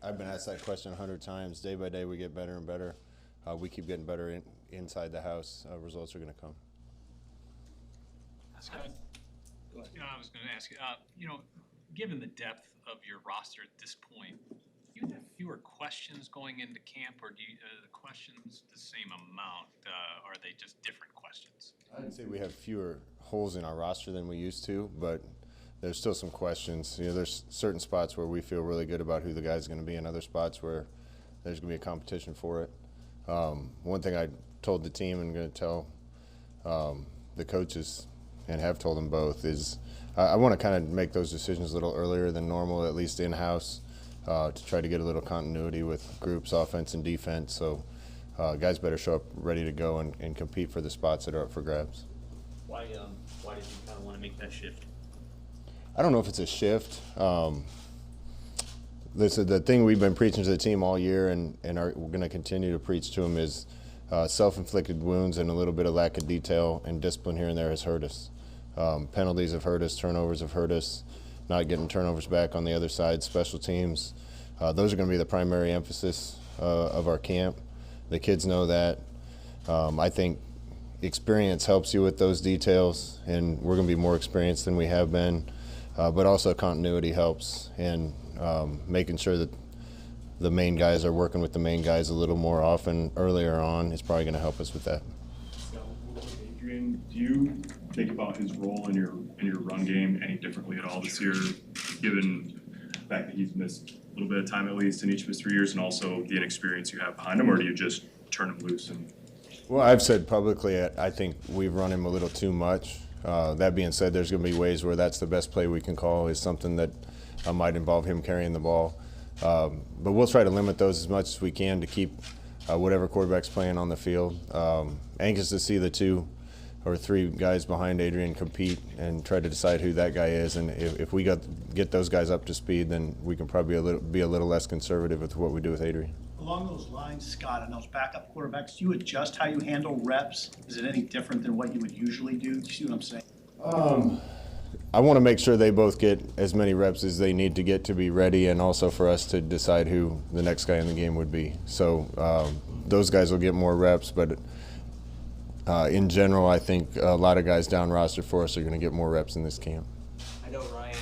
I've been asked that question 100 times. Day by day, we get better and better. We keep getting better inside the house. Results are going to come. Scott? I was going to ask you, given the depth of your roster at this point, do you have fewer questions going into camp, or do the questions the same amount? Are they just different questions? I'd say we have fewer holes in our roster than we used to, but there's still some questions. There's certain spots where we feel really good about who the guy's going to be, and other spots where there's going to be a competition for it. One thing I told the team and going to tell the coaches, and have told them both, is I want to kind of make those decisions a little earlier than normal, at least in-house, to try to get a little continuity with groups, offense and defense. So guys better show up ready to go and compete for the spots that are up for grabs. Why did you kind of want to make that shift? I don't know if it's a shift. The thing we've been preaching to the team all year, and we're going to continue to preach to them, is self-inflicted wounds and a little bit of lack of detail and discipline here and there has hurt us. Penalties have hurt us, turnovers have hurt us, not getting turnovers back on the other side, special teams. Those are going to be the primary emphasis of our camp. The kids know that. I think experience helps you with those details, and we're going to be more experienced than we have been. But also continuity helps, and making sure that the main guys are working with the main guys a little more often earlier on is probably going to help us with that. Adrian, do you think about his role in your run game any differently at all this year, given the fact that he's missed a little bit of time at least in each of his 3 years, and also the inexperience you have behind him, or do you just turn him loose? Well, I've said publicly I think we've run him a little too much. That being said, there's going to be ways where that's the best play we can call, is something that might involve him carrying the ball. But we'll try to limit those as much as we can to keep whatever quarterback's playing on the field. Anxious to see the 2 or 3 guys behind Adrian compete and try to decide who that guy is. And if we get those guys up to speed, then we can probably be a little less conservative with what we do with Adrian. Along those lines, Scott, and those backup quarterbacks, do you adjust how you handle reps? Is it any different than what you would usually do? Do you see what I'm saying? I want to make sure they both get as many reps as they need to get to be ready, and also for us to decide who the next guy in the game would be. So those guys will get more reps, but in general, I think a lot of guys down roster for us are going to get more reps in this camp. I know Ryan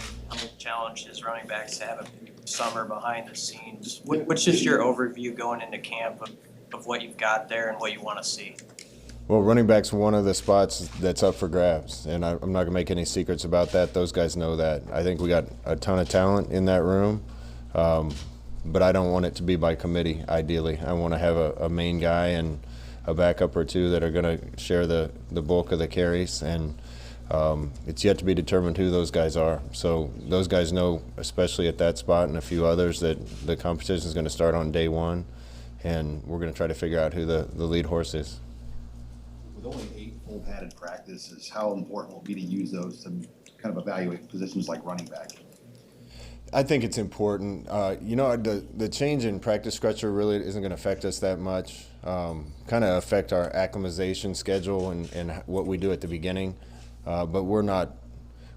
challenged his running backs to have a summer behind the scenes. What's just your overview going into camp of what you've got there and what you want to see? Well, running back's one of the spots that's up for grabs, and I'm not going to make any secrets about that. Those guys know that. I think we got a ton of talent in that room, but I don't want it to be by committee, ideally. I want to have a main guy and a backup or 2 that are going to share the bulk of the carries, and it's yet to be determined who those guys are. So those guys know, especially at that spot and a few others, that the competition is going to start on day 1, and we're going to try to figure out who the lead horse is. With only 8 full padded practices, how important will it be to use those to kind of evaluate positions like running back? I think it's important. The change in practice structure really isn't going to affect us that much. Kind of affect our acclimatization schedule and what we do at the beginning. But we're not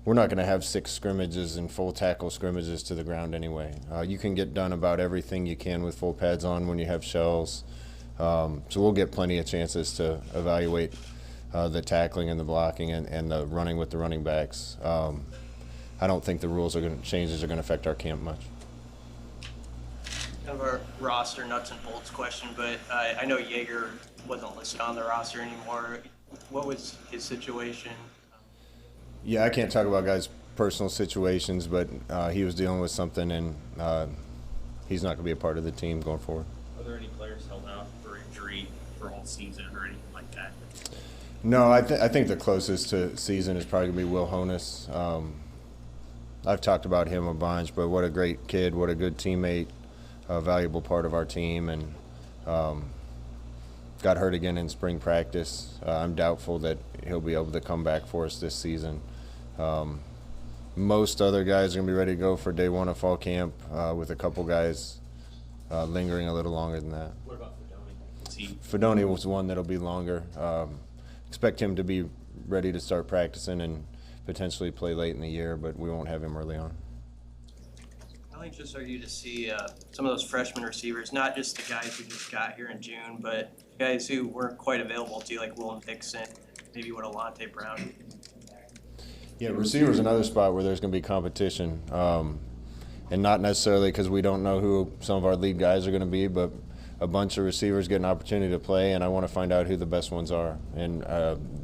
going to have 6 scrimmages and full tackle scrimmages to the ground anyway. You can get done about everything you can with full pads on when you have shells. So we'll get plenty of chances to evaluate the tackling and the blocking and the running with the running backs. I don't think the changes are going to affect our camp much. Kind of our roster nuts and bolts question, but I know Yeager wasn't listed on the roster anymore. What was his situation? Yeah, I can't talk about guys' personal situations, but he was dealing with something, and he's not going to be a part of the team going forward. Are there any players held out for injury for all season or anything like that? No, I think the closest to season is probably going to be Will Honus. I've talked about him a bunch, but what a great kid, what a good teammate, a valuable part of our team, and got hurt again in spring practice. I'm doubtful that he'll be able to come back for us this season. Most other guys are going to be ready to go for day 1 of fall camp, with a couple guys lingering a little longer than that. What about Fedoni? Fedoni was one that'll be longer. Expect him to be ready to start practicing and potentially play late in the year, but we won't have him early on. How anxious are you to see some of those freshman receivers, not just the guys who just got here in June, but guys who weren't quite available to you, like Willem Dixon, maybe what Alante Brown? Yeah, receiver's another spot where there's going to be competition, and not necessarily because we don't know who some of our lead guys are going to be, but a bunch of receivers get an opportunity to play, and I want to find out who the best ones are. And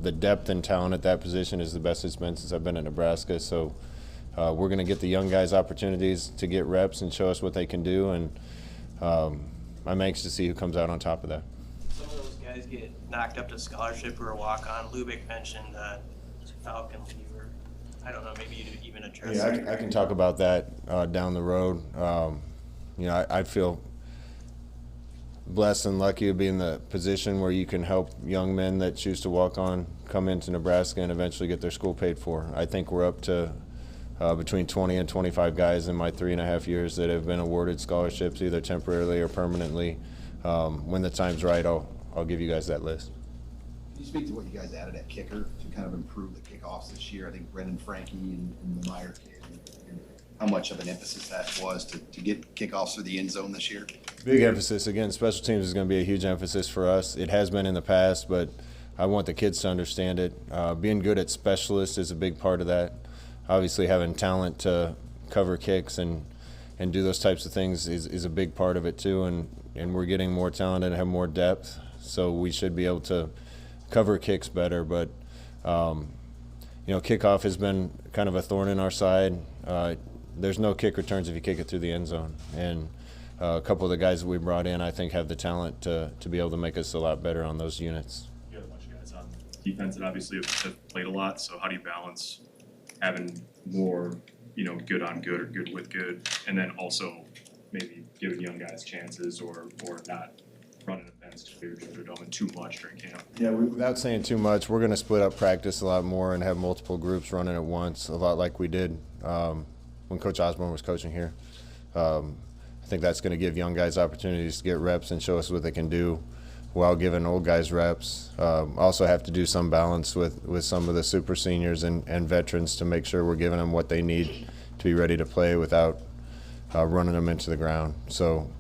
the depth and talent at that position is the best it's been since I've been at Nebraska. So we're going to get the young guys opportunities to get reps and show us what they can do, and I'm anxious to see who comes out on top of that. Some of those guys get knocked up to scholarship or a walk-on. Lubick mentioned Falcon Lever. I don't know, maybe you'd even address that. I can talk about that down the road. I feel blessed and lucky to be in the position where you can help young men that choose to walk on come into Nebraska and eventually get their school paid for. I think we're up to between 20 and 25 guys in my 3.5 years that have been awarded scholarships, either temporarily or permanently. When the time's right, I'll give you guys that list. Can you speak to what you guys added at kicker to kind of improve the kickoffs this year? I think Brendan Frankie and the Meyer kid, and how much of an emphasis that was to get kickoffs through the end zone this year? Big emphasis. Again, special teams is going to be a huge emphasis for us. It has been in the past, but I want the kids to understand it. Being good at specialists is a big part of that. Obviously, having talent to cover kicks and do those types of things is a big part of it too. And we're getting more talented and have more depth, so we should be able to cover kicks better. But kickoff has been kind of a thorn in our side. There's no kick returns if you kick it through the end zone, and a couple of the guys that we brought in, I think, have the talent to be able to make us a lot better on those units. You have a bunch of guys on defense that obviously have played a lot, so how do you balance having more, good on good or good with good, and then also maybe giving young guys chances or not running events to your Georgia Dome and too much during camp? Yeah, without saying too much, we're going to split up practice a lot more and have multiple groups running at once, a lot like we did when Coach Osborne was coaching here. I think that's going to give young guys opportunities to get reps and show us what they can do while giving old guys reps. Also have to do some balance with some of the super seniors and veterans to make sure we're giving them what they need to be ready to play without running them into the ground. So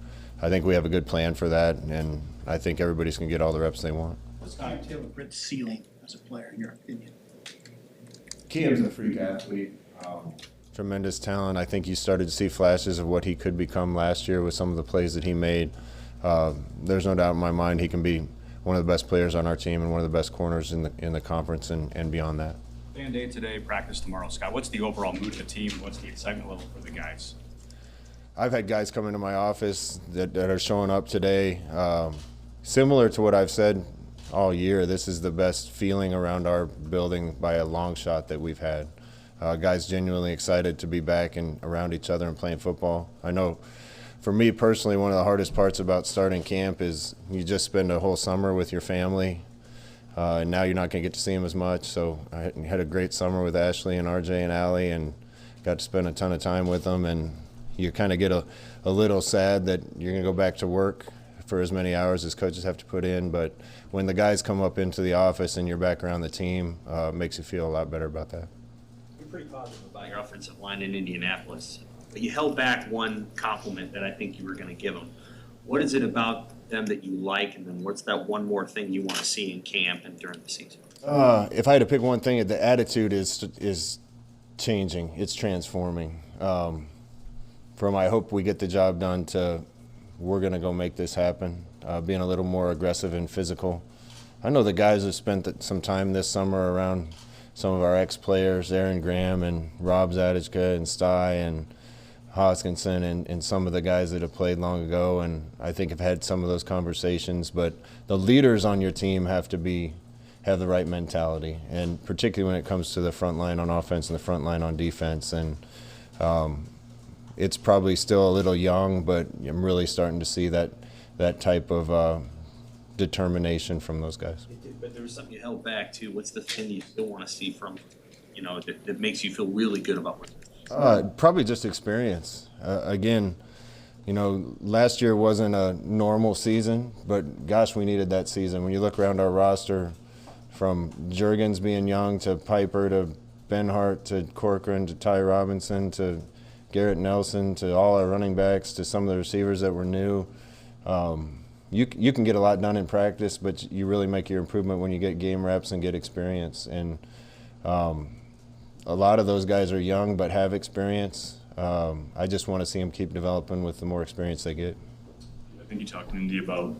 I think we have a good plan for that, and I think everybody's going to get all the reps they want. What's Taylor Britt's ceiling as a player, in your opinion? Kiam's a freak athlete. Tremendous talent. I think you started to see flashes of what he could become last year with some of the plays that he made. There's no doubt in my mind he can be one of the best players on our team and one of the best corners in the conference and beyond that. Day today, practice tomorrow. Scott, what's the overall mood of the team? What's the excitement level for the guys? I've had guys come into my office that are showing up today. Similar to what I've said all year, this is the best feeling around our building by a long shot that we've had. Guys genuinely excited to be back and around each other and playing football. I know for me personally, one of the hardest parts about starting camp is you just spend a whole summer with your family, and now you're not going to get to see them as much. So I had a great summer with Ashley and RJ and Allie and got to spend a ton of time with them, and you kind of get a little sad that you're going to go back to work for as many hours as coaches have to put in. But when the guys come up into the office and you're back around the team, it makes you feel a lot better about that. Pretty positive about your offensive line in Indianapolis, but you held back one compliment that I think you were going to give them. What is it about them that you like, and then what's that one more thing you want to see in camp and during the season? If I had to pick one thing, the attitude is changing. It's transforming. From I hope we get the job done to we're going to go make this happen, being a little more aggressive and physical. I know the guys have spent some time this summer around some of our ex-players, Aaron Graham and Rob Zadechka and Sty and Hoskinson and some of the guys that have played long ago, and I think have had some of those conversations. But the leaders on your team have to have the right mentality, and particularly when it comes to the front line on offense and the front line on defense. And it's probably still a little young, but I'm really starting to see that type of determination from those guys. But there was something you held back too. What's the thing you still want to see from, that makes you feel really good about what? Probably just experience. Again, last year wasn't a normal season, but gosh, we needed that season. When you look around our roster, from Juergens being young to Piper to Benhart to Corcoran to Ty Robinson to Garrett Nelson to all our running backs to some of the receivers that were new. You can get a lot done in practice, but you really make your improvement when you get game reps and get experience. And a lot of those guys are young but have experience. I just want to see them keep developing with the more experience they get. I think you talked to Indy about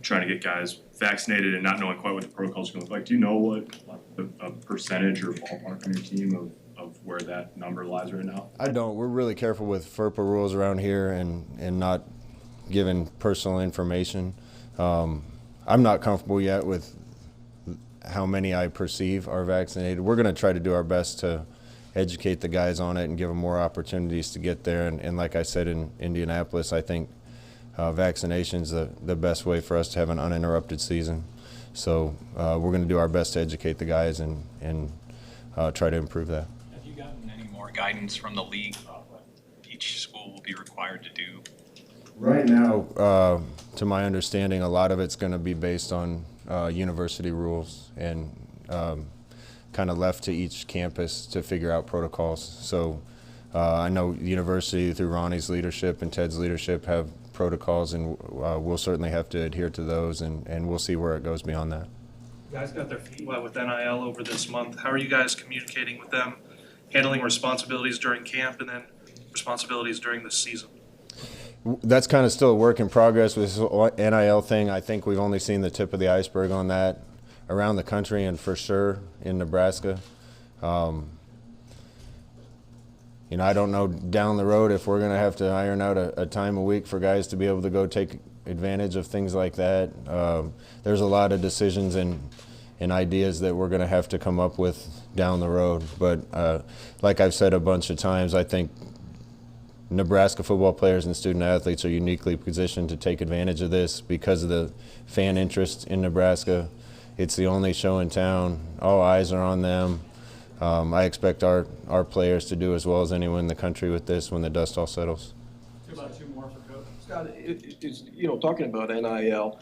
trying to get guys vaccinated and not knowing quite what the protocols are going to look like. Do you know what a percentage or ballpark on your team of where that number lies right now? I don't. We're really careful with FERPA rules around here and not giving personal information. I'm not comfortable yet with how many I perceive are vaccinated. We're going to try to do our best to educate the guys on it and give them more opportunities to get there. And like I said in Indianapolis, I think vaccination's the best way for us to have an uninterrupted season. So we're going to do our best to educate the guys and try to improve that. Have you gotten any more guidance from the league about what each school will be required to do? Right now, to my understanding, a lot of it's going to be based on university rules and kind of left to each campus to figure out protocols. So I know the university, through Ronnie's leadership and Ted's leadership, have protocols, and we'll certainly have to adhere to those, and we'll see where it goes beyond that. You guys got their feet wet with NIL over this month. How are you guys communicating with them, handling responsibilities during camp and then responsibilities during the season? That's kind of still a work in progress with this NIL thing. I think we've only seen the tip of the iceberg on that around the country and for sure in Nebraska. I don't know down the road if we're going to have to iron out a time a week for guys to be able to go take advantage of things like that. There's a lot of decisions and ideas that we're going to have to come up with down the road. But like I've said a bunch of times, I think Nebraska football players and student athletes are uniquely positioned to take advantage of this because of the fan interest in Nebraska. It's the only show in town. All eyes are on them. I expect our players to do as well as anyone in the country with this when the dust all settles. About two more for Coach. Scott, talking about NIL,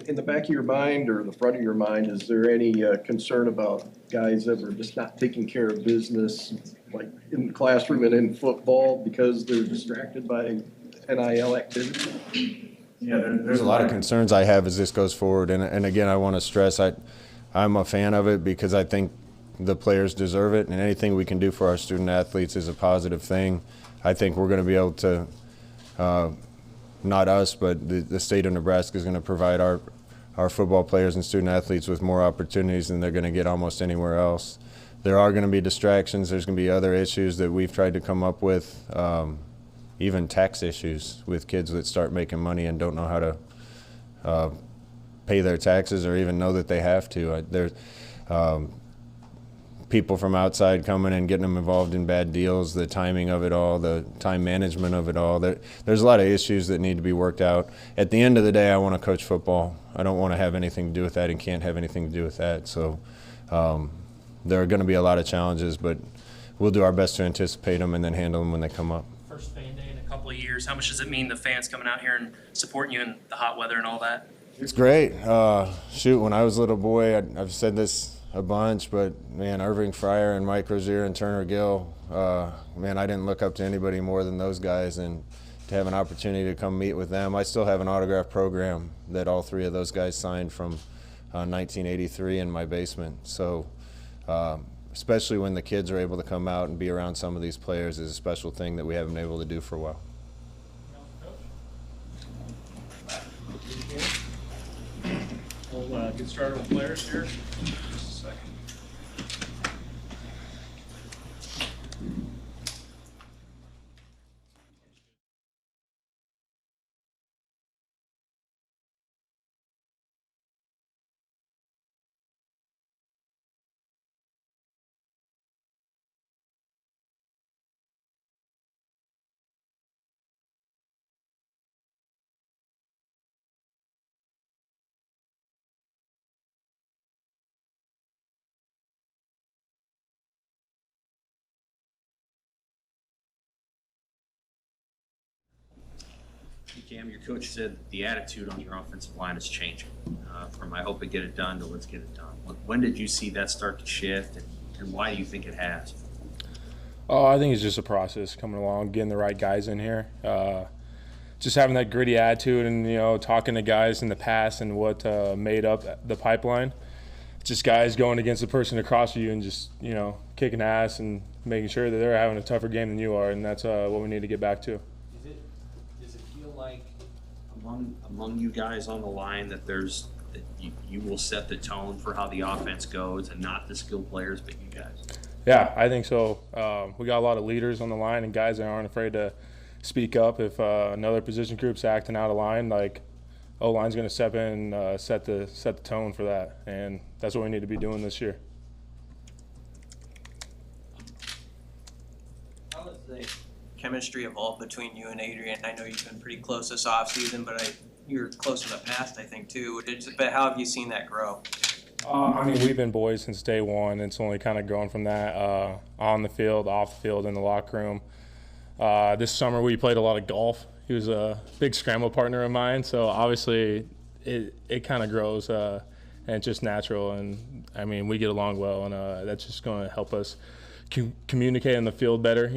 in the back of your mind or the front of your mind, is there any concern about guys that are just not taking care of business, like in the classroom and in football, because they're distracted by NIL activity? Yeah, there's a lot of concerns I have as this goes forward, and again, I want to stress I'm a fan of it because I think the players deserve it, and anything we can do for our student athletes is a positive thing. I think we're going to be able to, not us, but the state of Nebraska is going to provide our football players and student athletes with more opportunities than they're going to get almost anywhere else. There are going to be distractions. There's going to be other issues that we've tried to come up with, even tax issues with kids that start making money and don't know how to pay their taxes or even know that they have to. There's people from outside coming and getting them involved in bad deals, the timing of it all, the time management of it all. There's a lot of issues that need to be worked out. At the end of the day, I want to coach football. I don't want to have anything to do with that and can't have anything to do with that. So there are going to be a lot of challenges, but we'll do our best to anticipate them and then handle them when they come up. First fan day in a couple of years. How much does it mean the fans coming out here and supporting you in the hot weather and all that? It's great. When I was a little boy, I've said this a bunch, but man, Irving Fryer and Mike Rozier and Turner Gill, I didn't look up to anybody more than those guys, and to have an opportunity to come meet with them. I still have an autograph program that all three of those guys signed from 1983 in my basement. So especially when the kids are able to come out and be around some of these players is a special thing that we haven't been able to do for a while. We'll get started with players here. Just a second. Cam, your coach said the attitude on your offensive line is changing from I hope we get it done to let's get it done. When did you see that start to shift, and why do you think it has? Oh, I think it's just a process coming along, getting the right guys in here. Just having that gritty attitude and, talking to guys in the past and what made up the pipeline. Just guys going against the person across from you and just, kicking ass and making sure that they're having a tougher game than you are, and that's what we need to get back to. Does it feel like among you guys on the line that you will set the tone for how the offense goes, and not the skilled players, but you guys? Yeah, I think so. We got a lot of leaders on the line and guys that aren't afraid to speak up if another position group's acting out of line. Like, O-line's going to step in and set the tone for that, and that's what we need to be doing this year. How has the chemistry evolved between you and Adrian? I know you've been pretty close this offseason, but you were close in the past, I think, too. But how have you seen that grow? We've been boys since day one. It's only kind of grown from that on the field, off the field, in the locker room. This summer we played a lot of golf. He was a big scramble partner of mine, so obviously it kind of grows and it's just natural. And we get along well, and that's just going to help us communicate in the field better.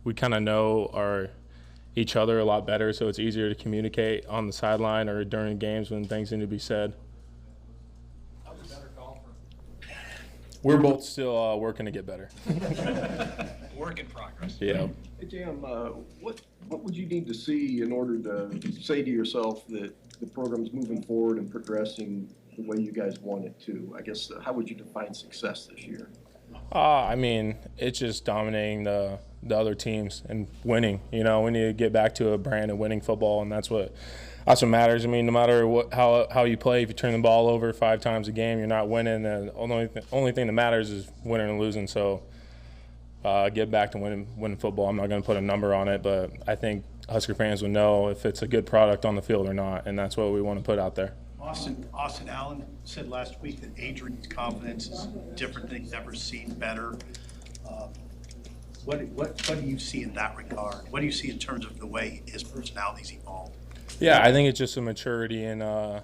We kind of know each other a lot better, so it's easier to communicate on the sideline or during games when things need to be said. We're both still working to get better. Work in progress. Yeah. Hey, Jam, what would you need to see in order to say to yourself that the program's moving forward and progressing the way you guys want it to? I guess, how would you define success this year? It's just dominating the other teams and winning. We need to get back to a brand of winning football, and that's what matters. No matter how you play, if you turn the ball over 5 times a game, you're not winning. The only thing that matters is winning and losing. So get back to winning football. I'm not going to put a number on it, but I think Husker fans will know if it's a good product on the field or not, and that's what we want to put out there. Austin Allen said last week that Adrian's confidence is different than he's ever seen, better. What do you see in that regard? What do you see in terms of the way his personality's evolved? Yeah, I think it's just a maturity and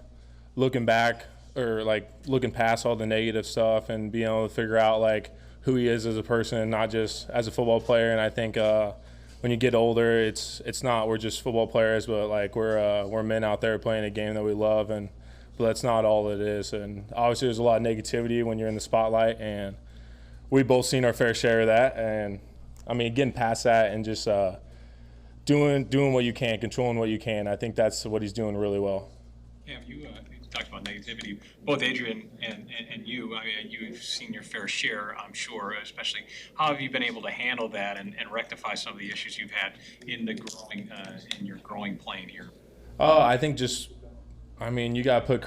looking back or looking past all the negative stuff and being able to figure out who he is as a person, not just as a football player. And I think when you get older, it's not we're just football players, but we're men out there playing a game that we love, but that's not all it is. And obviously there's a lot of negativity when you're in the spotlight, and we've both seen our fair share of that. And getting past that and just doing what you can, controlling what you can. I think that's what he's doing really well. Yeah, you talked about negativity. Both Adrian and you, you've seen your fair share, I'm sure, especially how have you been able to handle that and rectify some of the issues you've had in your growing plane here? I think you got to put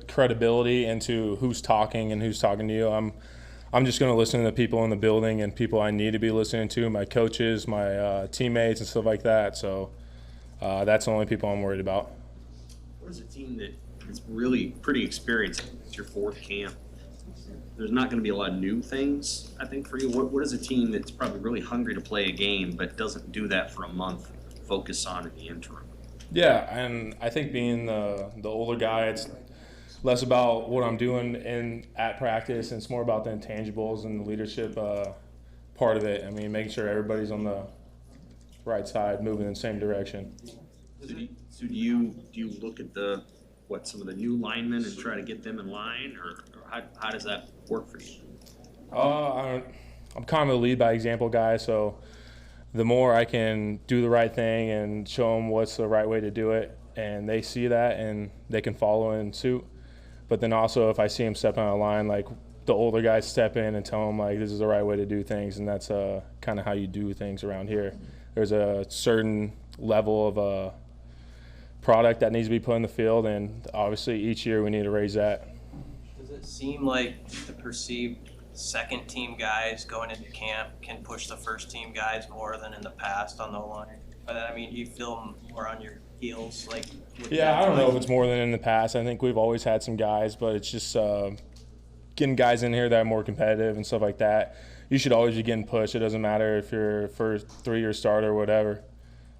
credibility into who's talking and who's talking to you. I'm just going to listen to the people in the building and people I need to be listening to, my coaches, my teammates, and stuff like that. So that's the only people I'm worried about. What is a team that is really pretty experienced? It's your 4th camp. There's not going to be a lot of new things, I think, for you. What is a team that's probably really hungry to play a game but doesn't do that for a month, focus on in the interim? Yeah, and I think being the older guy, it's less about what I'm doing at practice, and it's more about the intangibles and the leadership part of it. Making sure everybody's on the right side, moving in the same direction. So do you look at some of the new linemen and try to get them in line, or how does that work for you? I'm kind of a lead by example guy, so the more I can do the right thing and show them what's the right way to do it, and they see that and they can follow in suit. But then also if I see them stepping on a line, the older guys step in and tell them this is the right way to do things, and that's kind of how you do things around here. There's a certain level of product that needs to be put in the field, and obviously each year we need to raise that. Does it seem like the perceived second team guys going into camp can push the first team guys more than in the past on the line? But do you feel more on your heels? Yeah, I don't know if it's more than in the past. I think we've always had some guys, but it's just getting guys in here that are more competitive and stuff like that. You should always be getting pushed. It doesn't matter if you're a first 3-year starter or whatever.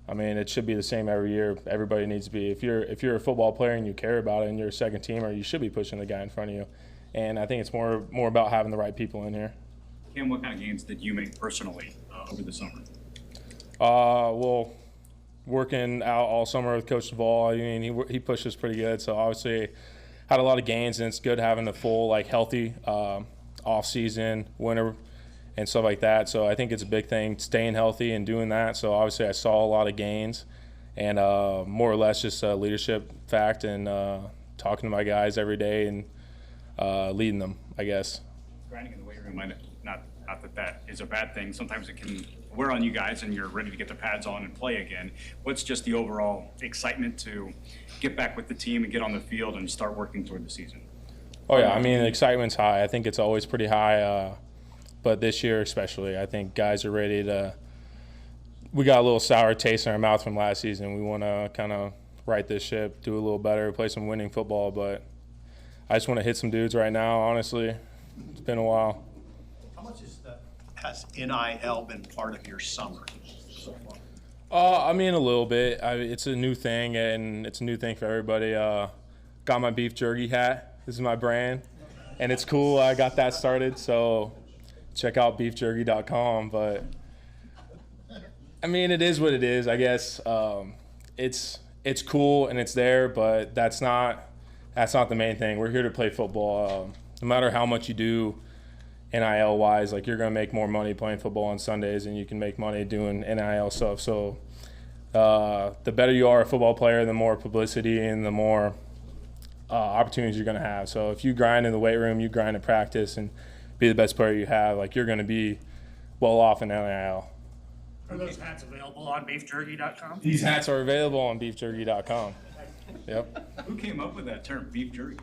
It should be the same every year. Everybody needs to be. If you're a football player and you care about it and you're a second teamer, you should be pushing the guy in front of you. And I think it's more about having the right people in here. Cam, what kind of gains did you make personally over the summer? Well, working out all summer with Coach Duvall, I mean, he pushed us pretty good. So obviously had a lot of gains, and it's good having a full, like, healthy off season, winter, and stuff like that. So I think it's a big thing, staying healthy and doing that. So obviously I saw a lot of gains, and more or less just a leadership fact and talking to my guys every day and leading them, I guess. Grinding in the weight room, not that is a bad thing. Sometimes it can wear on you guys and you're ready to get the pads on and play again. What's just the overall excitement to get back with the team and get on the field and start working toward the season? Oh, yeah. I mean, the excitement's high. I think it's always pretty high, but this year especially, I think guys are ready to – we got a little sour taste in our mouth from last season. We want to kind of right this ship, do a little better, play some winning football, but I just want to hit some dudes right now, honestly. It's been a while. How much has NIL been part of your summer so far? I mean, a little bit. It's a new thing, and it's a new thing for everybody. Got my beef jerky hat. This is my brand, and it's cool. I got that started, so check out beefjerky.com. But I mean, it is what it is, I guess. It's cool and it's there, but that's not the main thing. We're here to play football. No matter how much you do NIL wise, like, you're gonna make more money playing football on Sundays than you can make money doing NIL stuff. So the better you are a football player, the more publicity and the more opportunities you're gonna have. So if you grind in the weight room, you grind in practice and be the best player you have, like, you're gonna be well off in NIL. Are those hats available on beefjerky.com? These hats are available on beefjerky.com. Yep. Who came up with that term, beef jerky?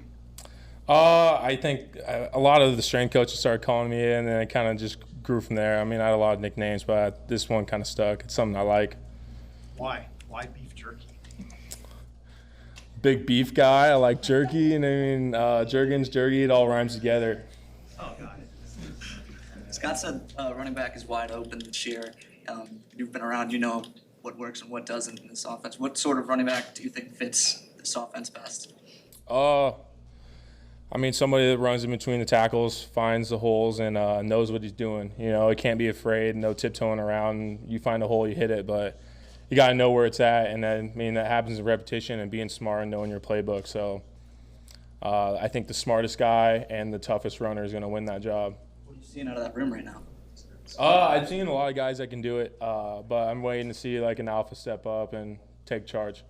I think a lot of the strength coaches started calling me in, and then it kind of just grew from there. I mean, I had a lot of nicknames, but this one kind of stuck. It's something I like. Why? Why beef jerky? Big beef guy. I like jerky, and I mean, Jergens, jerky, it all rhymes together. Oh, got it. Scott said running back is wide open this year. You've been around, you know what works and what doesn't in this offense. What sort of running back do you think fits this offense best? I mean, somebody that runs in between the tackles, finds the holes, and knows what he's doing. You know, he can't be afraid, no tiptoeing around. You find a hole, you hit it, but you got to know where it's at. And then, I mean, that happens in repetition and being smart and knowing your playbook. So I think the smartest guy and the toughest runner is going to win that job. What are you seeing out of that room right now? I've seen a lot of guys that can do it, but I'm waiting to see, like, an alpha step up and take charge.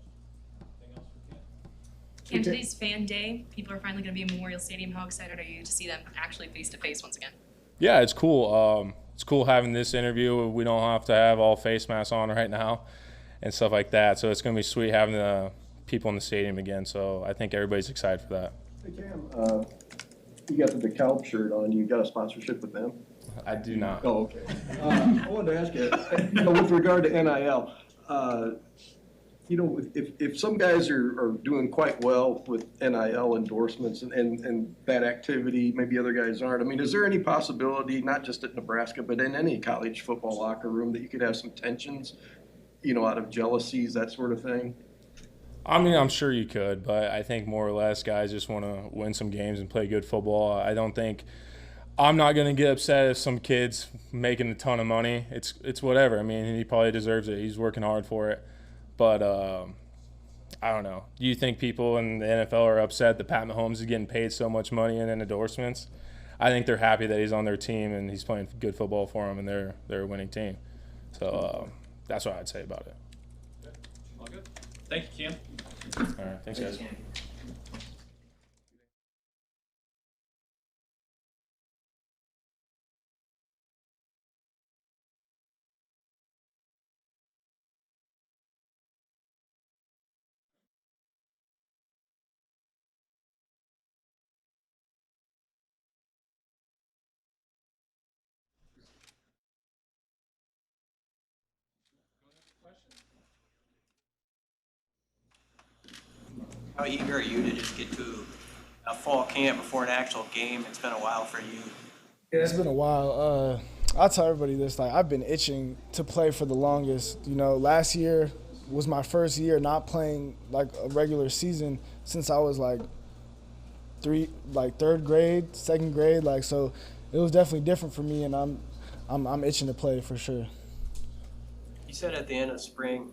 Cam, today's fan day. People are finally going to be in Memorial Stadium. How excited are you to see them actually face-to-face once again? Yeah, it's cool. It's cool having this interview. We don't have to have all face masks on right now and stuff like that. So it's going to be sweet having the people in the stadium again. So I think everybody's excited for that. Hey, Cam, you got the DeKalb shirt on. You got a sponsorship with them? I do not. Oh, okay. I wanted to ask you, with regard to NIL, if some guys are doing quite well with NIL endorsements and that activity, maybe other guys aren't. I mean, is there any possibility, not just at Nebraska, but in any college football locker room, that you could have some tensions, out of jealousies, that sort of thing? I mean, I'm sure you could, but I think more or less guys just want to win some games and play good football. I'm not going to get upset if some kid's making a ton of money. It's whatever. I mean, he probably deserves it. He's working hard for it. But I don't know. Do you think people in the NFL are upset that Pat Mahomes is getting paid so much money and in endorsements? I think they're happy that he's on their team and he's playing good football for them, and they're a winning team. So that's what I'd say about it. All good. Thank you, Cam. All right. Thanks, guys. How eager are you to just get to a fall camp before an actual game? It's been a while for you. Yeah, it's been a while. I tell everybody this, like, I've been itching to play for the longest. Last year was my first year not playing like a regular season since I was like third grade, second grade. So it was definitely different for me, and I'm itching to play for sure. You said at the end of spring,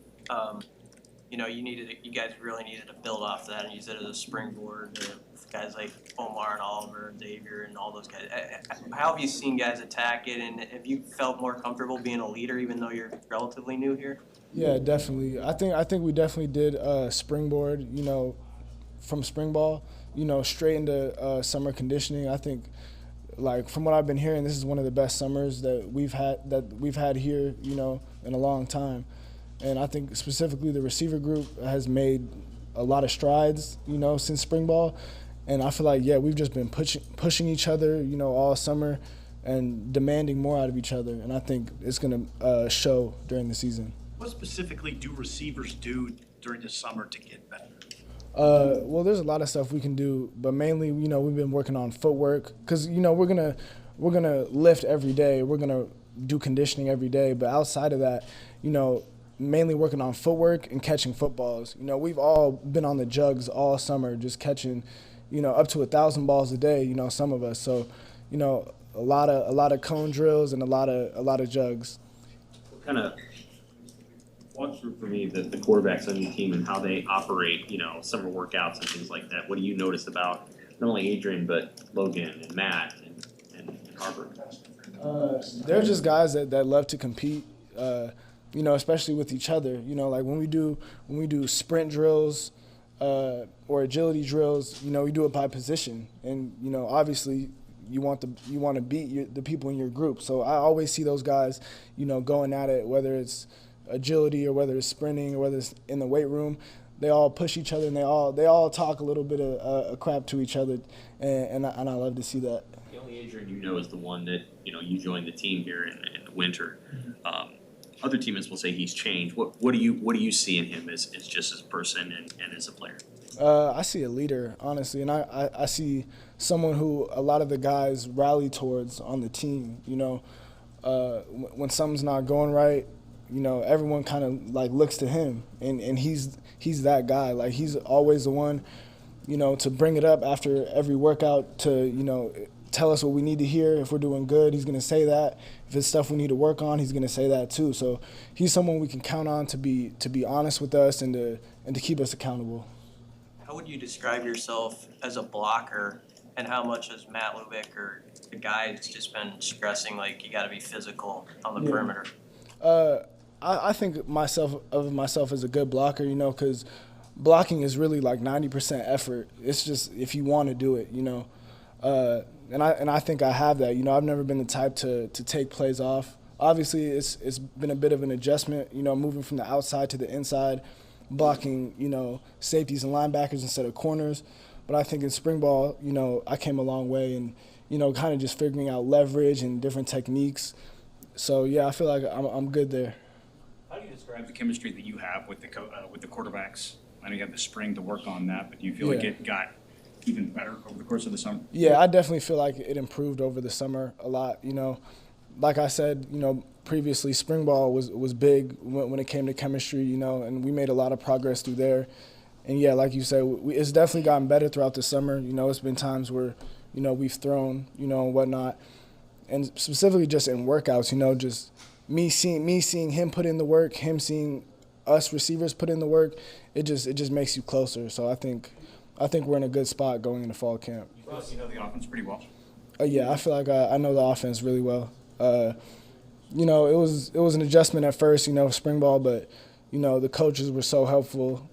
you know, you guys really needed to build off that, and use it as a springboard to guys like Omar and Oliver and Xavier and all those guys. How have you seen guys attack it, and have you felt more comfortable being a leader even though you're relatively new here? Yeah, definitely. I think we definitely did springboard, you know, from spring ball, you know, straight into summer conditioning. I think, like, from what I've been hearing, this is one of the best summers that we've had here, you know, in a long time. And I think specifically the receiver group has made a lot of strides, you know, since spring ball. And I feel like, yeah, we've just been pushing each other, you know, all summer and demanding more out of each other. And I think it's going to show during the season. What specifically do receivers do during the summer to get better? Well, there's a lot of stuff we can do, but mainly, you know, we've been working on footwork because, you know, we're gonna lift every day. We're gonna do conditioning every day, but outside of that, you know, mainly working on footwork and catching footballs. You know, we've all been on the jugs all summer, just catching, you know, up to 1,000 balls a day. You know, some of us. So, you know, a lot of cone drills and a lot of jugs. What kind of walk through for me the quarterbacks on your team and how they operate, you know, summer workouts and things like that. What do you notice about not only Adrian but Logan and Matt and Harper? They're just guys that love to compete. You know, especially with each other. You know, like when we do sprint drills or agility drills, you know, we do it by position, and you know, obviously, you want to beat the people in your group. So I always see those guys, you know, going at it, whether it's agility or whether it's sprinting or whether it's in the weight room. They all push each other and they all talk a little bit of crap to each other, and I love to see that. The only Adrian you know is the one that, you know, you joined the team here in the winter. Other teammates will say he's changed. What do you see in him as just as a person and as a player? I see a leader, honestly, and I see someone who a lot of the guys rally towards on the team. You know, when something's not going right, you know, everyone kind of like looks to him, and he's that guy. Like, he's always the one, you know, to bring it up after every workout, to, you know, tell us what we need to hear. If we're doing good, he's going to say that. If it's stuff we need to work on, he's going to say that too. So he's someone we can count on to be honest with us and to keep us accountable. How would you describe yourself as a blocker, and how much has Matt Lubick or the guys just been stressing, like, you got to be physical on the perimeter? I think of myself as a good blocker, you know, because blocking is really like 90% effort. It's just if you want to do it, you know. And I think I have that. You know, I've never been the type to take plays off. Obviously, it's been a bit of an adjustment, you know, moving from the outside to the inside, blocking, you know, safeties and linebackers instead of corners. But I think in spring ball, you know, I came a long way, and, you know, kind of just figuring out leverage and different techniques. So, yeah, I feel like I'm good there. How do you describe the chemistry that you have with the quarterbacks? I know you have the spring to work on that, but do you feel like it got even better over the course of the summer? Yeah, I definitely feel like it improved over the summer a lot. You know, like I said, you know, previously spring ball was big when it came to chemistry, you know, and we made a lot of progress through there. And yeah, like you said, it's definitely gotten better throughout the summer. You know, it's been times where, you know, we've thrown, you know, and whatnot, and specifically just in workouts, you know, just me seeing him put in the work, him seeing us receivers put in the work, it just makes you closer. So I think we're in a good spot going into fall camp. You feel like you know the offense pretty well? Yeah, I feel like I know the offense really well. You know, it was an adjustment at first, you know, spring ball, but, you know, the coaches were so helpful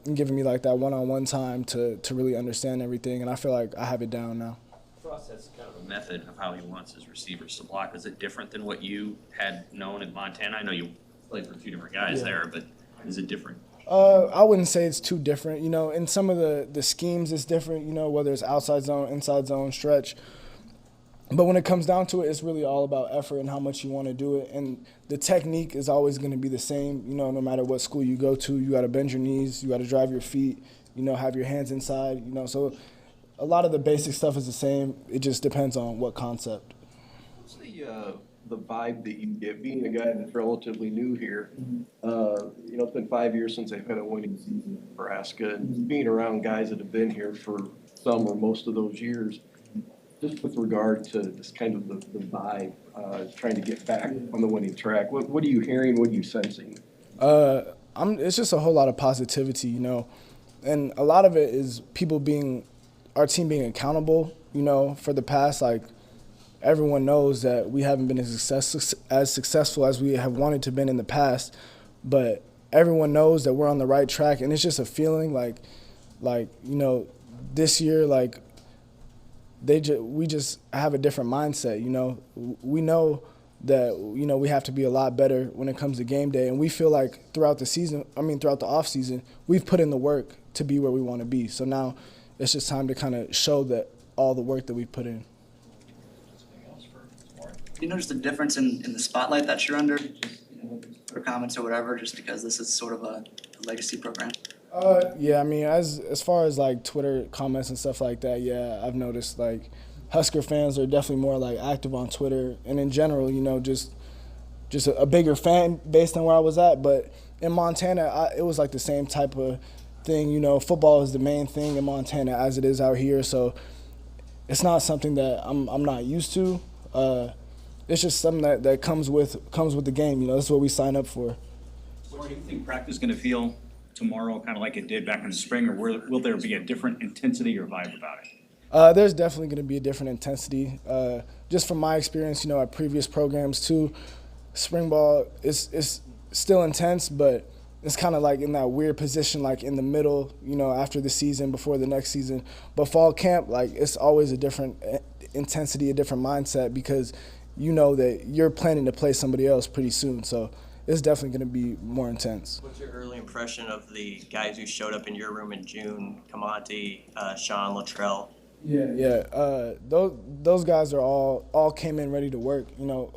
in giving me like that one-on-one time to really understand everything, and I feel like I have it down now. Frost has kind of a method of how he wants his receivers to block. Is it different than what you had known in Montana? I know you played for two different guys there, but is it different? I wouldn't say it's too different. You know, in some of the schemes it's different, you know, whether it's outside zone, inside zone, stretch. But when it comes down to it, it's really all about effort and how much you want to do it. And the technique is always going to be the same, you know, no matter what school you go to. You got to bend your knees, you got to drive your feet, you know, have your hands inside, you know. So a lot of the basic stuff is the same. It just depends on what concept. What's the vibe that you get being a guy that's relatively new here? You know, it's been 5 years since they've had a winning season in Nebraska, and being around guys that have been here for some or most of those years, Just with regard to this kind of the vibe, trying to get back on the winning track, what are you hearing, what are you sensing? It's just a whole lot of positivity, you know, and a lot of it is our team being accountable, you know, for the past. Like, everyone knows that we haven't been as successful as we have wanted to been in the past, but everyone knows that we're on the right track, and it's just a feeling like you know, this year, like, we just have a different mindset, you know. We know that, you know, we have to be a lot better when it comes to game day, and we feel like throughout the off season, we've put in the work to be where we want to be. So now it's just time to kind of show that all the work that we've put in. You notice the difference in the spotlight that you're under, or comments or whatever, just because this is sort of a legacy program? Yeah, I mean, as far as like Twitter comments and stuff like that, yeah, I've noticed like Husker fans are definitely more like active on Twitter, and in general, you know, just a bigger fan base than where I was at. But in Montana, it was like the same type of thing. You know, football is the main thing in Montana as it is out here, so it's not something that I'm not used to. It's just something that comes with the game. You know, that's what we sign up for. What do you think practice is going to feel tomorrow, kind of like it did back in the spring, or will there be a different intensity or vibe about it? There's definitely going to be a different intensity. Just from my experience, you know, at previous programs too, spring ball is still intense, but it's kind of like in that weird position, like in the middle, you know, after the season, before the next season. But fall camp, like, it's always a different intensity, a different mindset, because you know that you're planning to play somebody else pretty soon. So it's definitely going to be more intense. What's your early impression of the guys who showed up in your room in June? Kamonte, Sean, Latrell. Yeah. Those guys are all came in ready to work. You know,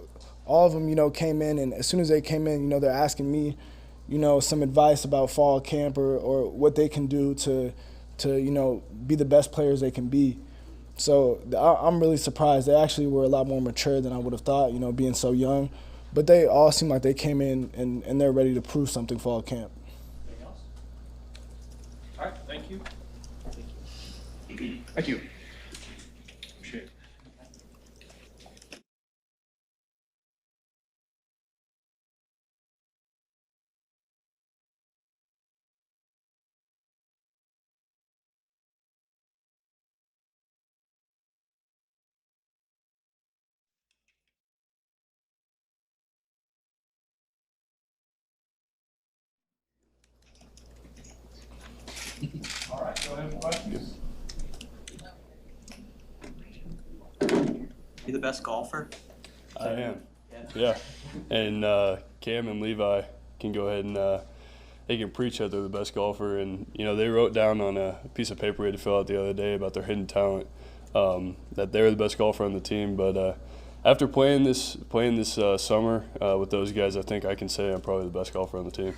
all of them, you know, came in, and as soon as they came in, you know, they're asking me, you know, some advice about fall camp or what they can do to you know, be the best players they can be. So I'm really surprised. They actually were a lot more mature than I would have thought, you know, being so young. But they all seem like they came in and they're ready to prove something fall camp. Anything else? All right, thank you. Thank you. Appreciate it. All right, go ahead with questions. You the best golfer? I am. Yeah. And Cam and Levi can go ahead and they can preach that they're the best golfer. And, you know, they wrote down on a piece of paper we had to fill out the other day about their hidden talent, that they're the best golfer on the team. But after playing this summer with those guys, I think I can say I'm probably the best golfer on the team.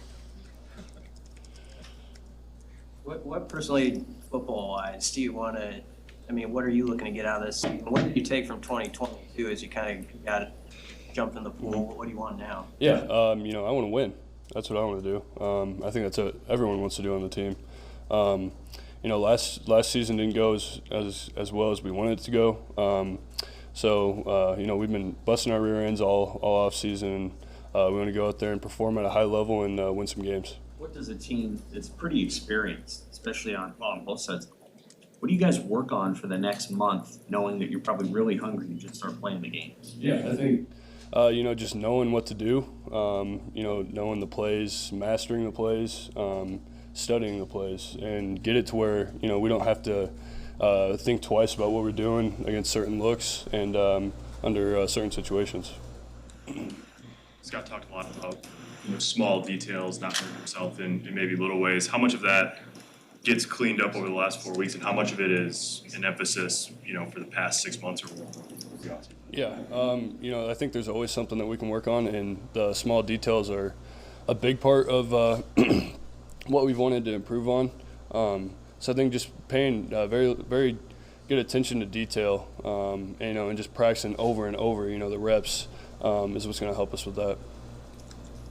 What personally, football-wise, do you want to, I mean, what are you looking to get out of this season? What did you take from 2022 as you kind of got jumped in the pool? What do you want now? Yeah, you know, I want to win. That's what I want to do. I think that's what everyone wants to do on the team. You know, last season didn't go as well as we wanted it to go. So you know, we've been busting our rear ends all off season. We want to go out there and perform at a high level and win some games. What does a team that's pretty experienced, especially on both sides, what do you guys work on for the next month, knowing that you're probably really hungry to just start playing the games? Yeah, I think you know, just knowing what to do, you know, knowing the plays, mastering the plays, studying the plays, and get it to where, you know, we don't have to think twice about what we're doing against certain looks and under certain situations. Scott talked a lot about, you know, small details, not hurting himself in maybe little ways. How much of that gets cleaned up over the last 4 weeks, and how much of it is an emphasis, you know, for the past 6 months or more? Yeah, you know, I think there's always something that we can work on, and the small details are a big part of what we've wanted to improve on. So I think just paying very, very good attention to detail, you know, and just practicing over and over, you know, the reps is what's going to help us with that.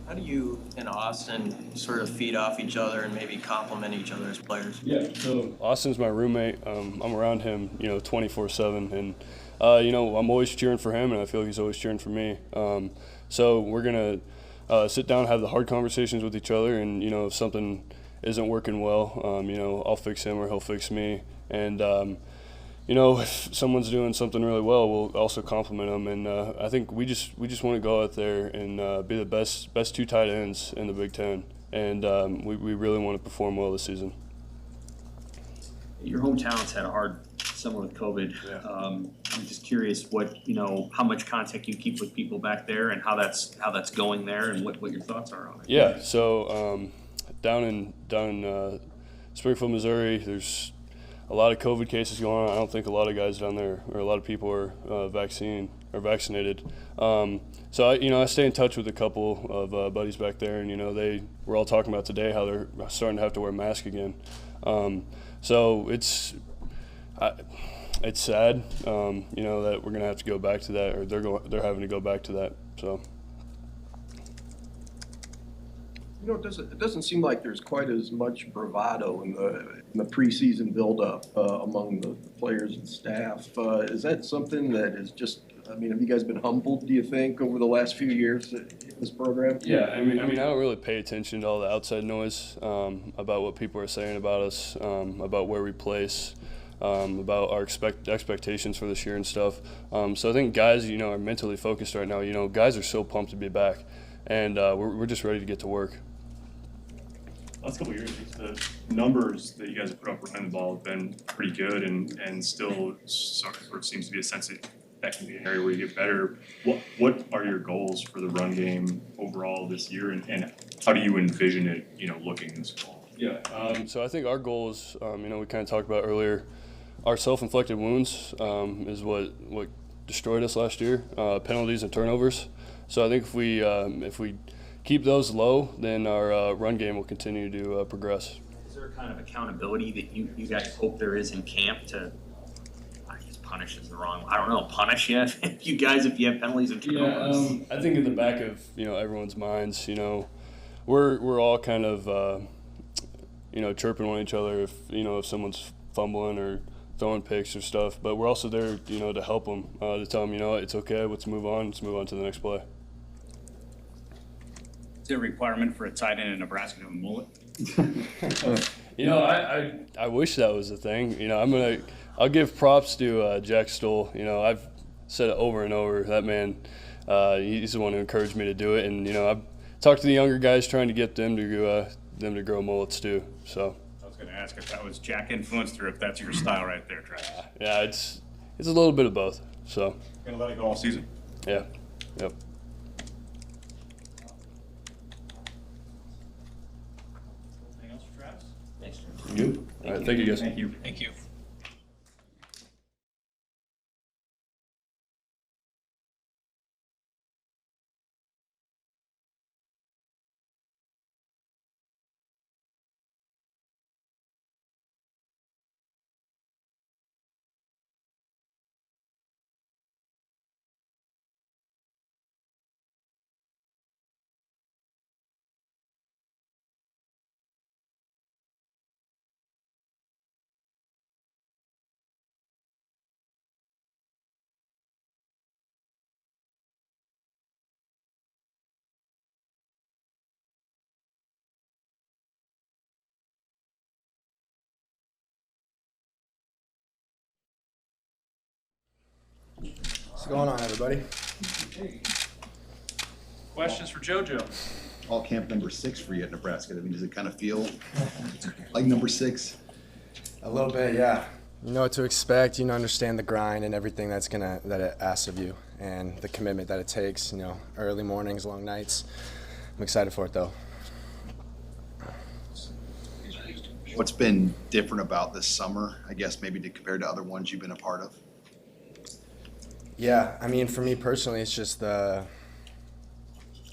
How do you and Austin sort of feed off each other and maybe complement each other as players? Yeah, so Austin's my roommate. I'm around him, you know, 24/7, and I'm always cheering for him, and I feel like he's always cheering for me. So we're going to sit down, have the hard conversations with each other, and, if something isn't working well, I'll fix him or he'll fix me. And, if someone's doing something really well, we'll also compliment them. And I think we just want to go out there and be the best two tight ends in the Big Ten. And we really want to perform well this season. Your hometowns had a hard summer with COVID. Yeah. I'm just curious how much contact you keep with people back there and how that's going there and what your thoughts are on it. Yeah. So down in Springfield, Missouri, there's a lot of COVID cases going on. I don't think a lot of guys down there or a lot of people are vaccinated. So I stay in touch with a couple of buddies back there, and they were all talking about today how they're starting to have to wear masks again. So it's sad, that we're gonna have to go back to that, or they're having to go back to that. So. It doesn't seem like there's quite as much bravado in the preseason buildup among the players and staff. Is that something that is just? Have you guys been humbled? Do you think over the last few years in this program? Yeah, I don't really pay attention to all the outside noise about what people are saying about us, about where we place, about our expectations for this year and stuff. So I think guys, are mentally focused right now. Guys are so pumped to be back, and we're just ready to get to work. Last couple of years, the numbers that you guys have put up behind the ball have been pretty good, and still sort of seems to be a sense that can be an area where you get better. What are your goals for the run game overall this year, and how do you envision it, looking this fall? Yeah. So I think our goals, we kind of talked about earlier, our self-inflicted wounds is what destroyed us last year, penalties and turnovers. So I think if we keep those low, then our run game will continue to progress. Is there a kind of accountability that you guys hope there is in camp to, I guess punish is the wrong, I don't know, punish you if you have penalties and turnovers? Yeah, I think in the back of everyone's minds, we're all kind of chirping on each other if someone's fumbling or throwing picks or stuff, but we're also there to help them, to tell them it's okay, let's move on to the next play. Is it a requirement for a tight end in Nebraska to have a mullet? I wish that was a thing. I'll give props to Jack Stoll. I've said it over and over. That man, he's the one who encouraged me to do it. And I've talked to the younger guys trying to get them to grow mullets too. So I was going to ask if that was Jack influenced or if that's your style right there, Travis. Yeah, it's a little bit of both. So Gonna let it go all season. Yeah. Yep. Anything else for Travis? Thanks, Good. All right, thank you guys. Thank you. Thank you. What's going on, everybody? Questions for JoJo? All camp number 6 for you at Nebraska. Does it kind of feel like number 6? A little bit, yeah. You know what to expect. Understand the grind and everything that it asks of you, and the commitment that it takes. Early mornings, long nights. I'm excited for it, though. What's been different about this summer, I guess, maybe compared to other ones you've been a part of? Yeah, for me personally, it's just it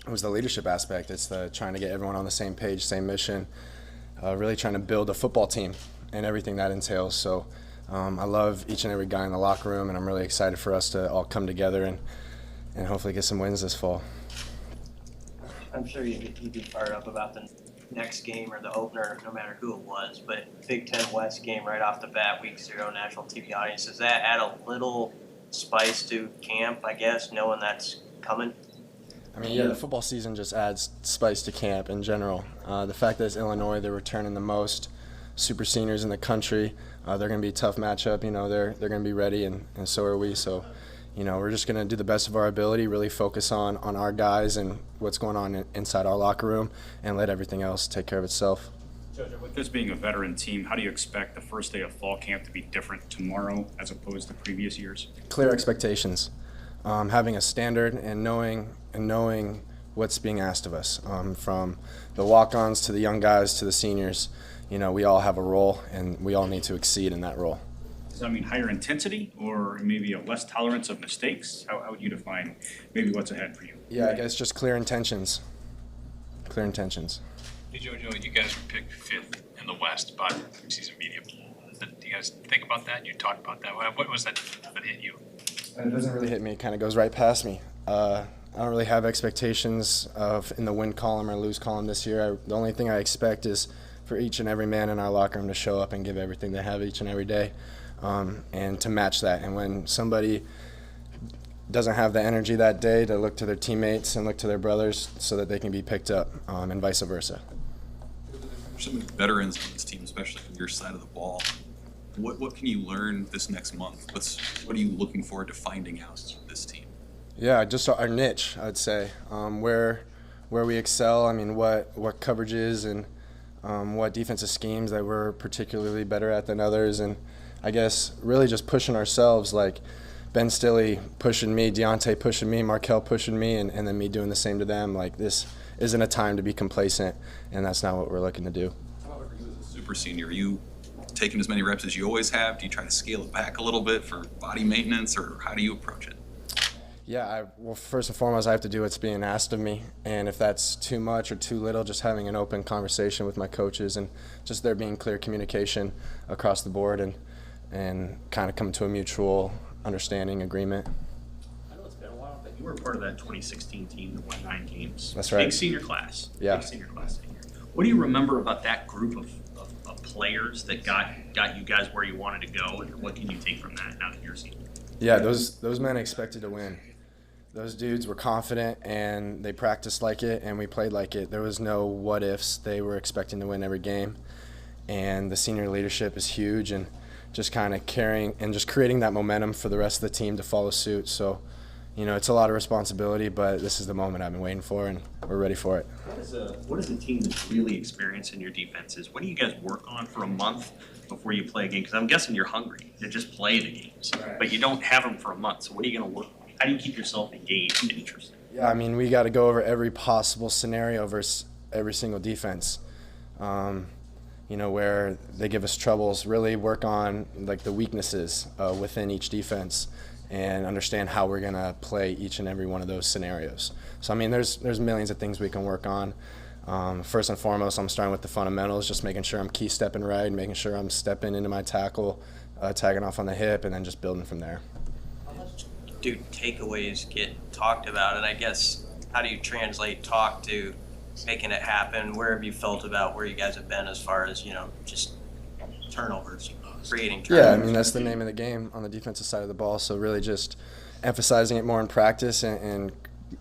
was the leadership aspect. It's the trying to get everyone on the same page, same mission, really trying to build a football team and everything that entails. So I love each and every guy in the locker room, and I'm really excited for us to all come together and hopefully get some wins this fall. I'm sure you'd be fired up about the next game or the opener, no matter who it was, but Big Ten West game right off the bat, week 0, national TV audience. Does that add a little spice to camp, I guess, knowing that's coming? I mean, yeah, the football season just adds spice to camp in general. The fact that it's Illinois, they're returning the most super seniors in the country. They're going to be a tough matchup. You know, they're going to be ready, and so are we. So, you know, we're just going to do the best of our ability, really focus on our guys and what's going on inside our locker room, and let everything else take care of itself. With this being a veteran team, how do you expect the first day of fall camp to be different tomorrow as opposed to previous years? Clear expectations, having a standard and knowing what's being asked of us, from the walk-ons to the young guys to the seniors. You know, we all have a role, and we all need to exceed in that role. Does that mean higher intensity or maybe a less tolerance of mistakes? How would you define maybe what's ahead for you? Yeah, I guess just clear intentions. Clear intentions. Hey, JoJo, you guys were picked 5th in the West by preseason media poll. Do you guys think about that? You talk about that. What was that hit you? It doesn't really hit me. It kind of goes right past me. I don't really have expectations of in the win column or lose column this year. The only thing I expect is for each and every man in our locker room to show up and give everything they have each and every day, and to match that. And when somebody doesn't have the energy that day, to look to their teammates and look to their brothers so that they can be picked up, and vice versa. Some veterans on this team, especially on your side of the ball. What can you learn this next month? What are you looking forward to finding out with this team? Yeah, just our niche, I'd say. Where we excel. I mean, what coverages and what defensive schemes that we're particularly better at than others, and I guess really just pushing ourselves, like Ben Stilley pushing me, Deontay pushing me, Markel pushing me, and then me doing the same to them. Like, this isn't a time to be complacent, and that's not what we're looking to do. As a super senior, are you taking as many reps as you always have? Do you try to scale it back a little bit for body maintenance, or how do you approach it? Yeah, well, first and foremost, I have to do what's being asked of me, and if that's too much or too little, just having an open conversation with my coaches and just there being clear communication across the board and kind of come to a mutual understanding, agreement. I know it's been a while, but you were part of that 2016 team that won 9 games. That's right. Big senior class. Yeah. Big senior class. What do you remember about that group of players that got you guys where you wanted to go, and what can you take from that now that you're a senior? Yeah, those men expected to win. Those dudes were confident, and they practiced like it, and we played like it. There was no what ifs. They were expecting to win every game, and the senior leadership is huge, and just kind of carrying and just creating that momentum for the rest of the team to follow suit. So, you know, it's a lot of responsibility, but this is the moment I've been waiting for, and we're ready for it. What is a team that's really experienced in your defenses? What do you guys work on for a month before you play a game? Because I'm guessing you're hungry to just play the games, but you don't have them for a month. So what are you going to work on? How do you keep yourself engaged and interested? Yeah, I mean, we got to go over every possible scenario versus every single defense. You know, where they give us troubles, really work on like the weaknesses within each defense and understand how we're gonna play each and every one of those scenarios. So I mean, there's millions of things we can work on. First and foremost, I'm starting with the fundamentals, just making sure I'm key stepping right, making sure I'm stepping into my tackle, tagging off on the hip, and then just building from there. Do takeaways get talked about, and I guess how do you translate talk to making it happen? Where have you felt about where you guys have been as far as, you know, just turnovers, creating turnovers? Yeah, I mean, that's the name of the game on the defensive side of the ball, so really just emphasizing it more in practice and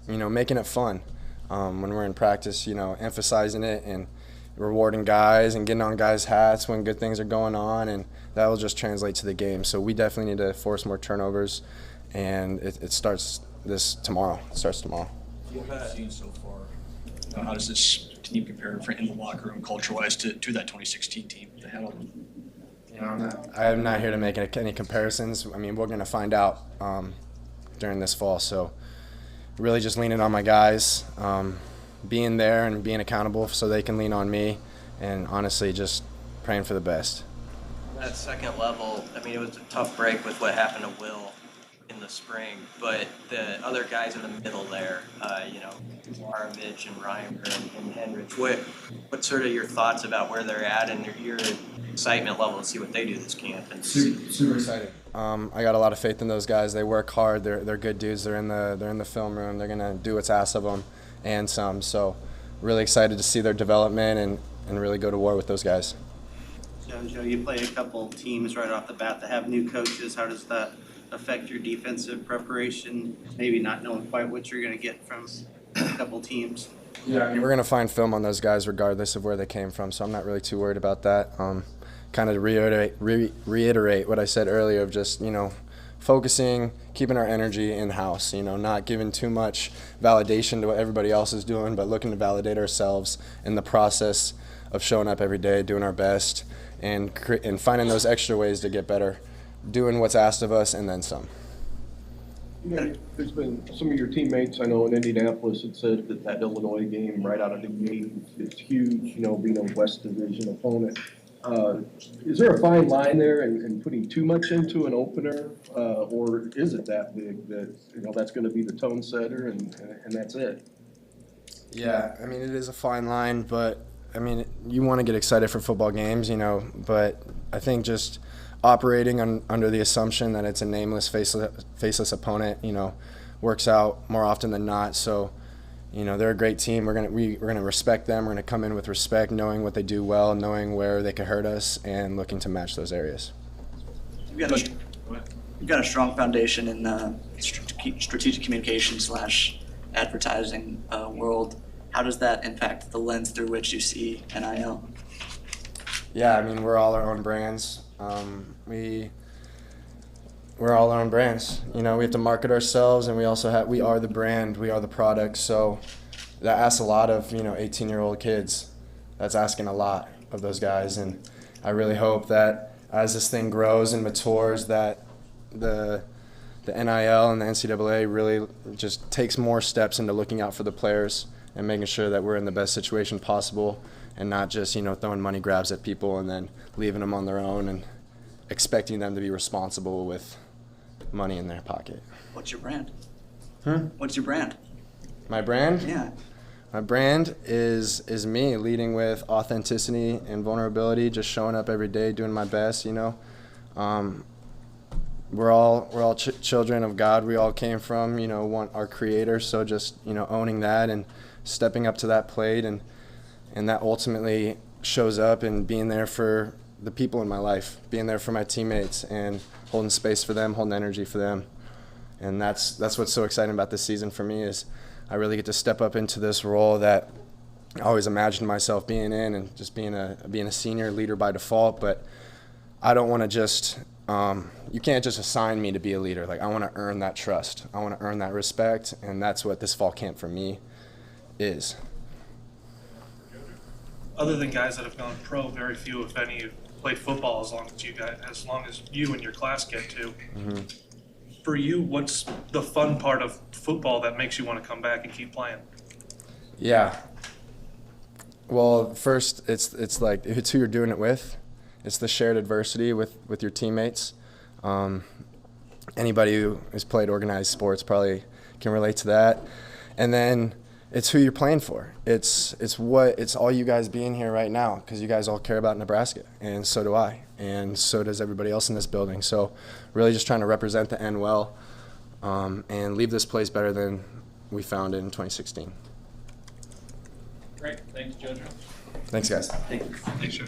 you know, making it fun. When we're in practice, you know, emphasizing it and rewarding guys and getting on guys' hats when good things are going on, and that will just translate to the game. So we definitely need to force more turnovers, and it starts tomorrow. It starts tomorrow. What have you seen so far? How does this team compare in the locker room culture-wise to that 2016 team? You know, I'm not here to make any comparisons. I mean, we're going to find out during this fall. So really just leaning on my guys, being there and being accountable so they can lean on me, and honestly just praying for the best. That second level, I mean, it was a tough break with what happened to Will in the spring, but the other guys in the middle there, you know, Maravich and Reimer and Hendricks, what sort of your thoughts about where they're at and your excitement level to see what they do this camp? And super excited. I got a lot of faith in those guys. They work hard. They're good dudes. They're in the film room. They're gonna do what's asked of them and some. So really excited to see their development and really go to war with those guys. Joe, you play a couple teams right off the bat that have new coaches. How does that affect your defensive preparation, maybe not knowing quite what you're gonna get from a couple teams? Yeah, I mean, we're going to find film on those guys regardless of where they came from, so I'm not really too worried about that. Kind of reiterate what I said earlier of just, focusing, keeping our energy in-house, not giving too much validation to what everybody else is doing, but looking to validate ourselves in the process of showing up every day, doing our best, and finding those extra ways to get better, doing what's asked of us, and then some. There's been some of your teammates, I know in Indianapolis, had said that Illinois game right out of the gate is huge, being a West Division opponent. Is there a fine line there in putting too much into an opener, or is it that big that, that's going to be the tone setter and that's it? Yeah, I mean, it is a fine line, but, I mean, you want to get excited for football games, but I think just operating under the assumption that it's a nameless, faceless opponent, works out more often than not. So, they're a great team. We're gonna respect them. We're gonna come in with respect, knowing what they do well, knowing where they can hurt us, and looking to match those areas. You've got a strong foundation in the strategic communication / advertising world. How does that impact the lens through which you see NIL? Yeah, I mean, we're all our own brands. We're all our own brands. We have to market ourselves, and we are the brand, we are the product. So that asks a lot of 18-year-old kids. That's asking a lot of those guys, and I really hope that as this thing grows and matures, that the NIL and the NCAA really just takes more steps into looking out for the players and making sure that we're in the best situation possible, and not just throwing money grabs at people and then leaving them on their own and expecting them to be responsible with money in their pocket. What's your brand? What's your brand? My brand? Yeah. My brand is me, leading with authenticity and vulnerability, just showing up every day, doing my best. We're all children of God. We all came from our Creator. So just owning that and stepping up to that plate, and that ultimately shows up in being there for the people in my life, being there for my teammates and holding space for them, holding energy for them. And that's what's so exciting about this season for me, is I really get to step up into this role that I always imagined myself being in, and just being a senior leader by default. But I don't want to just you can't just assign me to be a leader. Like, I want to earn that trust. I want to earn that respect, and that's what this fall camp for me is. Other than guys that have gone pro, very few, if any, have played football as long as you and your class get to. Mm-hmm. For you, what's the fun part of football that makes you want to come back and keep playing? Yeah. Well, first, it's who you're doing it with. It's the shared adversity with your teammates. Anybody who has played organized sports probably can relate to that. And then it's who you're playing for. It's all you guys being here right now, because you guys all care about Nebraska, and so do I, and so does everybody else in this building. So really just trying to represent the N well, and leave this place better than we found it in 2016. Great, thanks, Jojo. Thanks, guys. Thanks, Jojo.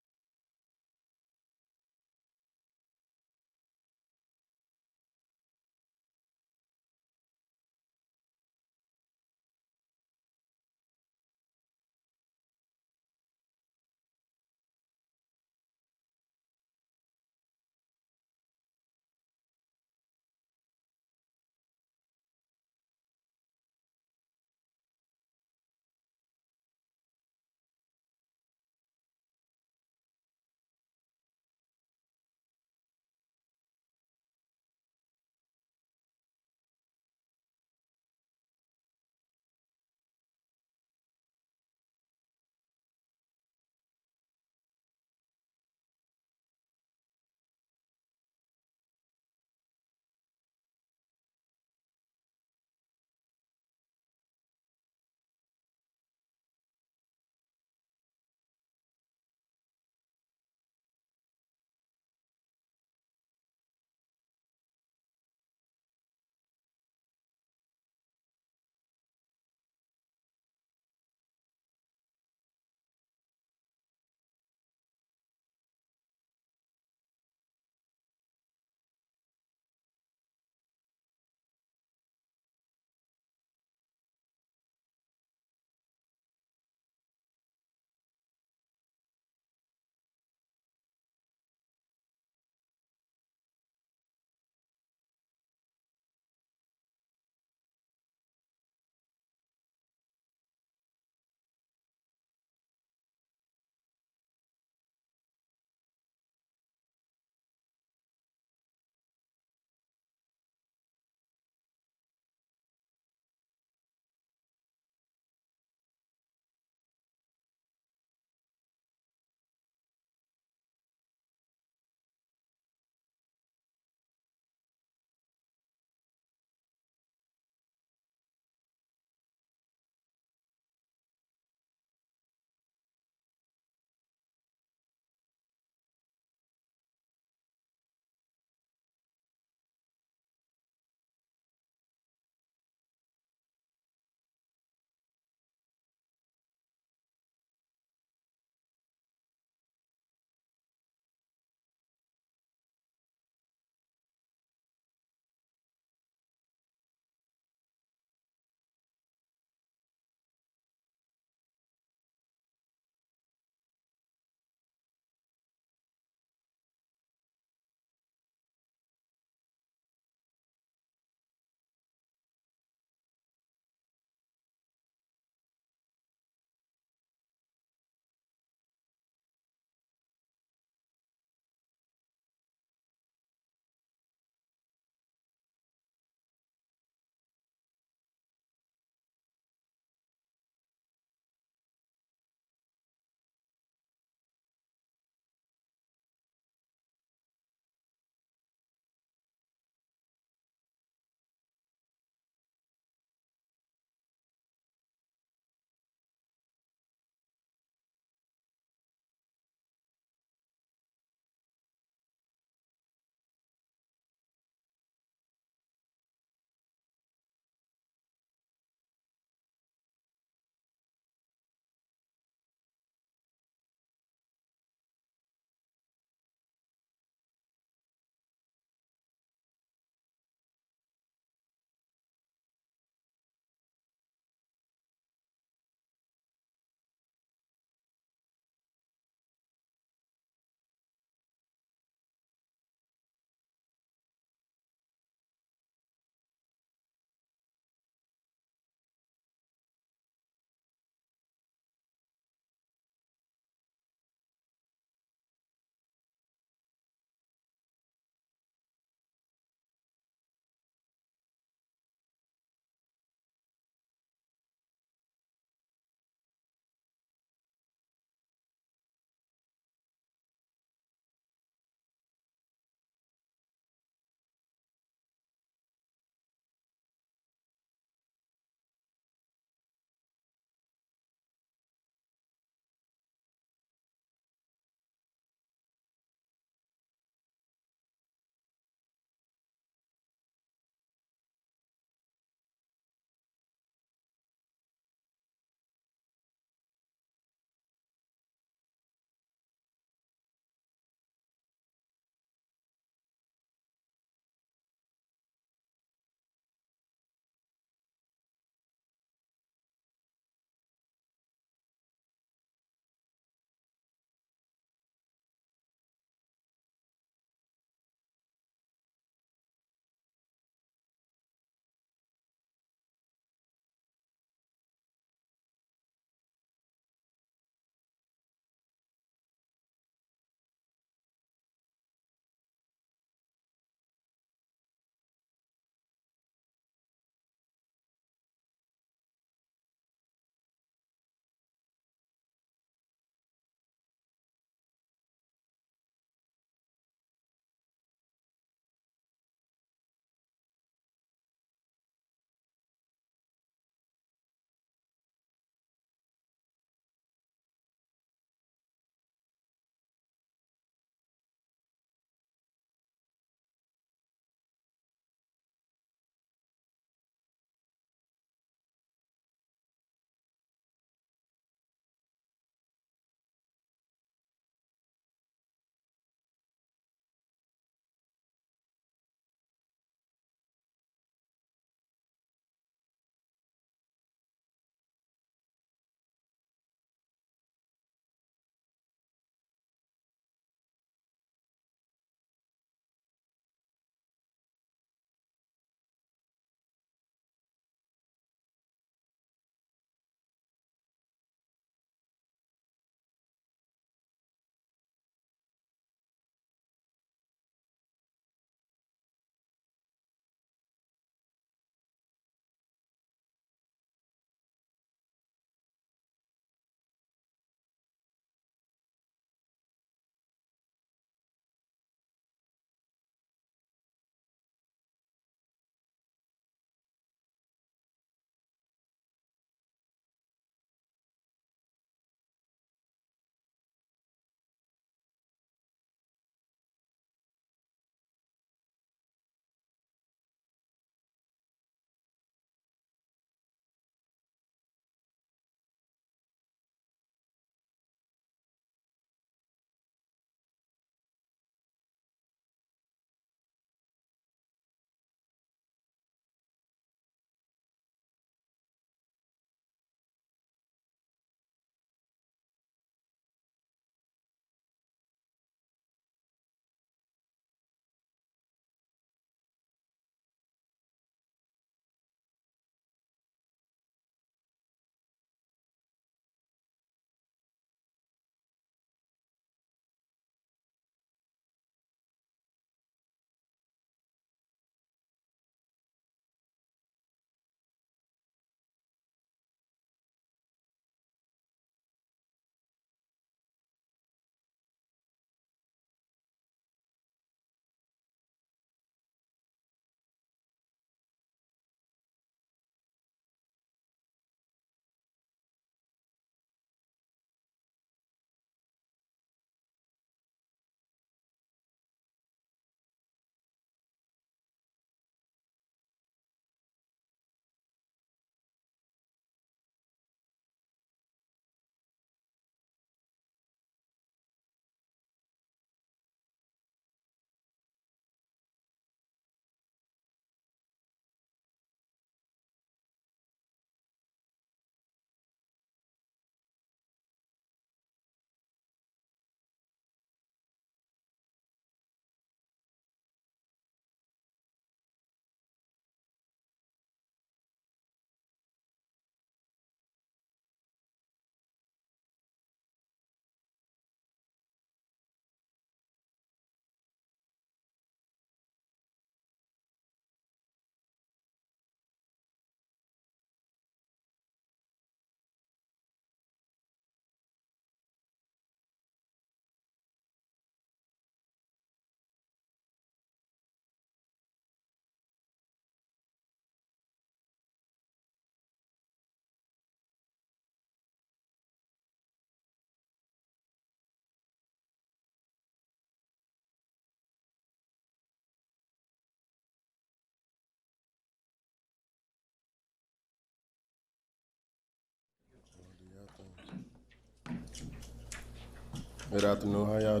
Good afternoon. How y'all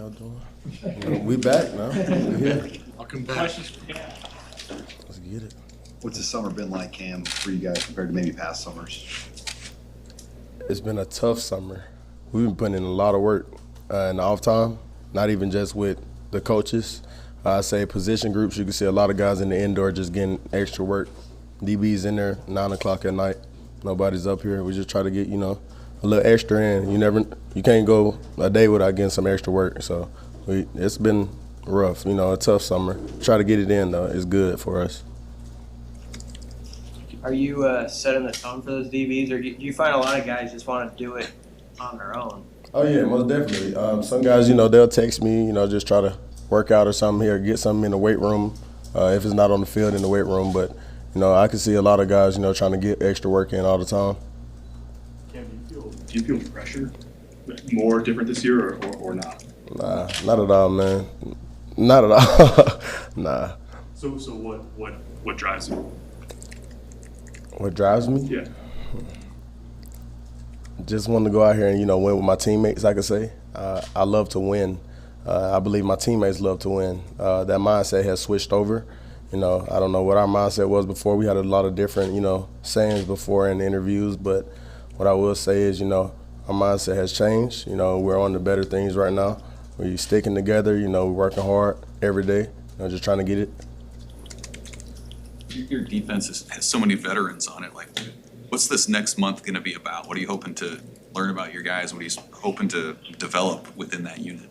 doing? We back now. We here. Welcome back. Questions? Let's get it. What's the summer been like, Cam, for you guys compared to maybe past summers? It's been a tough summer. We've been putting in a lot of work in the off time, not even just with the coaches. I say position groups, you can see a lot of guys in the indoor just getting extra work. DB's in there 9 o'clock at night. Nobody's up here. We just try to get, a little extra in. You can't go a day without getting some extra work. So it's been rough, a tough summer. Try to get it in though. It's good for us. Are you setting the tone for those DBs, or do you find a lot of guys just want to do it on their own? Oh yeah, most definitely. Some guys, they'll text me, just try to work out or something here, get something in the weight room. If it's not on the field, in the weight room. But I can see a lot of guys, trying to get extra work in all the time. Cam, do you feel pressure more different this year or not? Nah, not at all, man. Not at all. Nah. So what drives you? What drives me? Yeah. Just want to go out here and, win with my teammates, I could say. I love to win. I believe my teammates love to win. That mindset has switched over. I don't know what our mindset was before. We had a lot of different, sayings before in interviews, but what I will say is, our mindset has changed. We're on to better things right now. We're sticking together, we're working hard every day, just trying to get it. Your defense has so many veterans on it. Like, what's this next month going to be about? What are you hoping to learn about your guys? What are you hoping to develop within that unit?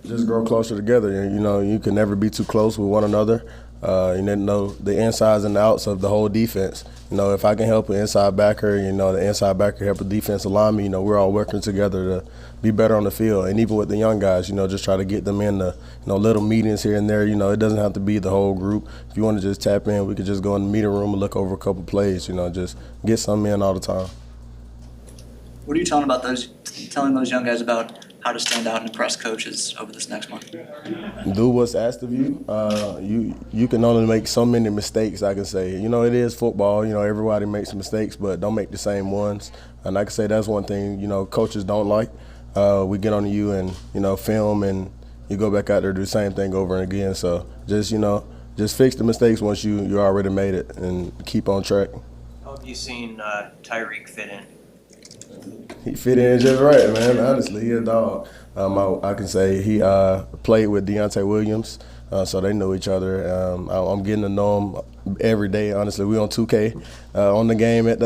Just grow closer together. You can never be too close with one another. You know the insides and the outs of the whole defense. If I can help an inside backer, the inside backer help a defensive lineman, we're all working together to be better on the field. And even with the young guys, just try to get them in the, little meetings here and there. It doesn't have to be the whole group. If you want to just tap in, we could just go in the meeting room and look over a couple plays, just get something in all the time. What are you telling those young guys about how to stand out and impress coaches over this next month? Do what's asked of you. You can only make so many mistakes, I can say. It is football. Everybody makes mistakes, but don't make the same ones. And I can say that's one thing, coaches don't like. We get on you and, film, and you go back out there, do the same thing over and again. So just fix the mistakes once you already made it and keep on track. How have you seen Tyreek fit in? He fit in just right, man. Honestly, he a dog. I can say he played with Deontay Williams, so they know each other. I'm getting to know him every day. Honestly, we on 2K on the game at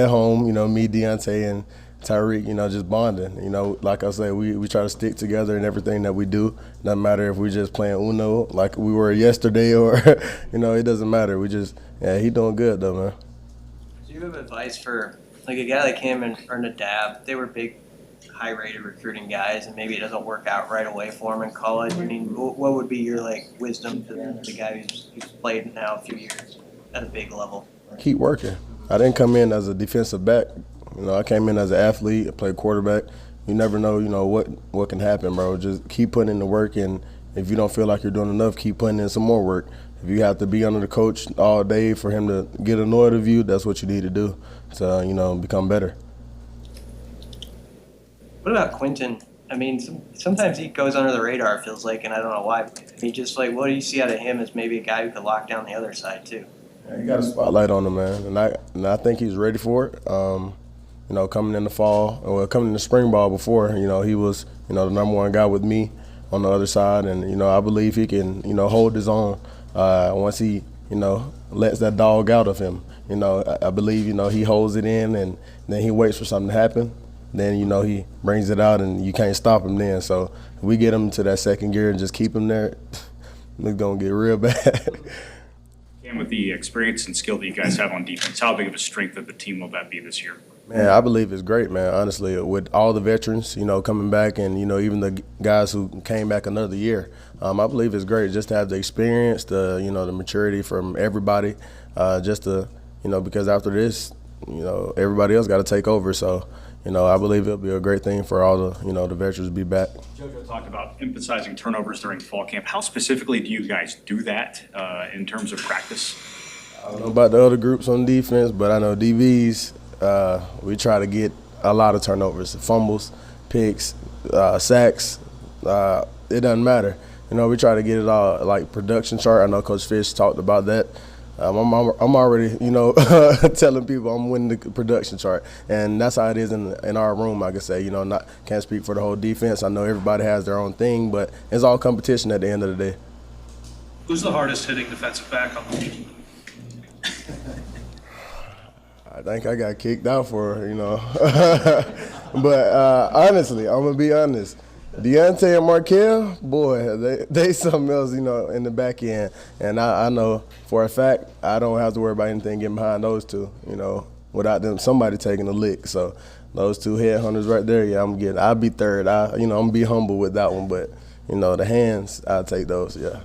home. Me, Deontay, and Tyreek. Just bonding. Like I say, we try to stick together in everything that we do. Doesn't matter if we're just playing Uno like we were yesterday, or it doesn't matter. He doing good though, man. Do you have advice for like a guy like him and or Nadab? They were big, high-rated recruiting guys, and maybe it doesn't work out right away for him in college. I mean, what would be your wisdom to the guy who's played now a few years at a big level? Keep working. I didn't come in as a defensive back. I came in as an athlete. I played quarterback. You never know, what can happen, bro. Just keep putting in the work, and if you don't feel like you're doing enough, keep putting in some more work. If you have to be under the coach all day for him to get annoyed of you, that's what you need to do to, become better. What about Quentin? I mean, sometimes he goes under the radar, it feels like, and I don't know why. What do you see out of him as maybe a guy who could lock down the other side, too? Yeah, he got a spotlight on him, man, and I think he's ready for it. Coming in the fall, or coming in the spring ball before, he was, the number one guy with me on the other side, and, I believe he can, hold his own once he, lets that dog out of him. I believe, he holds it in, and then he waits for something to happen. Then, he brings it out, and you can't stop him then. So if we get him to that second gear and just keep him there, it's going to get real bad. And with the experience and skill that you guys have on defense, how big of a strength of the team will that be this year? Man, I believe it's great, man, honestly, with all the veterans, coming back and, even the guys who came back another year. I believe it's great just to have the experience, the maturity from everybody, just to, because after this, everybody else got to take over. So, I believe it'll be a great thing for all the, the veterans to be back. JoJo talked about emphasizing turnovers during fall camp. How specifically do you guys do that in terms of practice? I don't know about the other groups on defense, but I know DBs, we try to get a lot of turnovers, fumbles. picks, sacks. It doesn't matter. You know, we try to get it all like production chart. I know Coach Fish talked about that. I'm already, you know, telling people I'm winning the production chart, and that's how it is in our room. I can say, you know, can't speak for the whole defense. I know everybody has their own thing, but it's all competition at the end of the day. Who's the hardest hitting defensive back on the team? I think I got kicked out for, you know. But honestly, I'm gonna be honest. Deontay and Markel, boy, they something else, you know, in the back end. And I know for a fact I don't have to worry about anything getting behind those two, you know, without them somebody taking a lick. So those two headhunters right there, yeah, I'll be third. I'm gonna be humble with that one, but you know, the hands, I'll take those, yeah.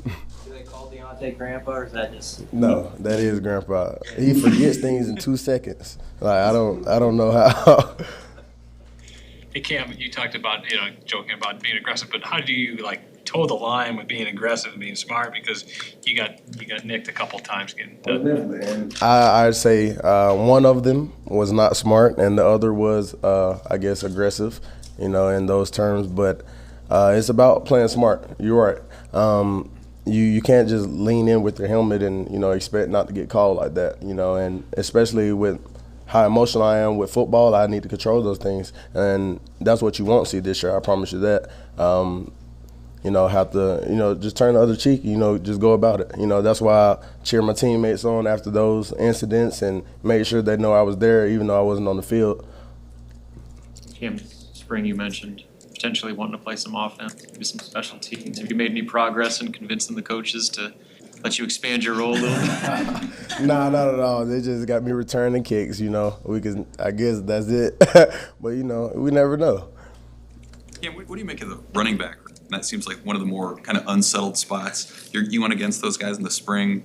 Do they call Deontay Grandpa, or is that just? No, that is Grandpa. He forgets things in 2 seconds. Like I don't know how. Hey Cam, you talked about, you know, joking about being aggressive, but how do you like toe the line with being aggressive and being smart? Because you got nicked a couple times getting done. I'd say one of them was not smart, and the other was, I guess, aggressive, you know, in those terms. But it's about playing smart. You're right. You can't just lean in with your helmet and, you know, expect not to get called like that, you know, and especially with how emotional I am with football, I need to control those things, and that's what you won't see this year. I promise you that. You know, have to, you know, just turn the other cheek. You know, just go about it. You know, that's why I cheer my teammates on after those incidents and made sure they know I was there, even though I wasn't on the field. Cam, spring you mentioned potentially wanting to play some offense, maybe some special teams. Have you made any progress in convincing the coaches to let you expand your role a little bit? Nah, not at all. They just got me returning kicks, you know. I guess that's it. But, you know, we never know. Yeah, what do you make of the running back? That seems like one of the more kind of unsettled spots. You went against those guys in the spring.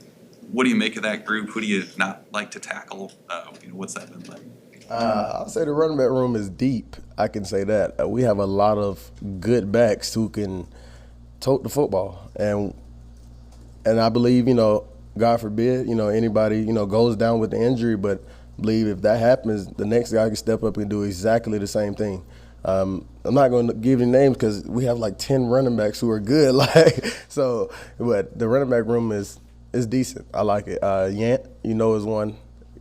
What do you make of that group? Who do you not like to tackle? You know, what's that been like? I'll say the running back room is deep. I can say that. We have a lot of good backs who can tote the football. And I believe, you know, God forbid, you know, anybody, you know, goes down with the injury, but I believe if that happens, the next guy can step up and do exactly the same thing. I'm not going to give you names because we have like 10 running backs who are good. So, but the running back room is decent. I like it. Yant, you know, is one.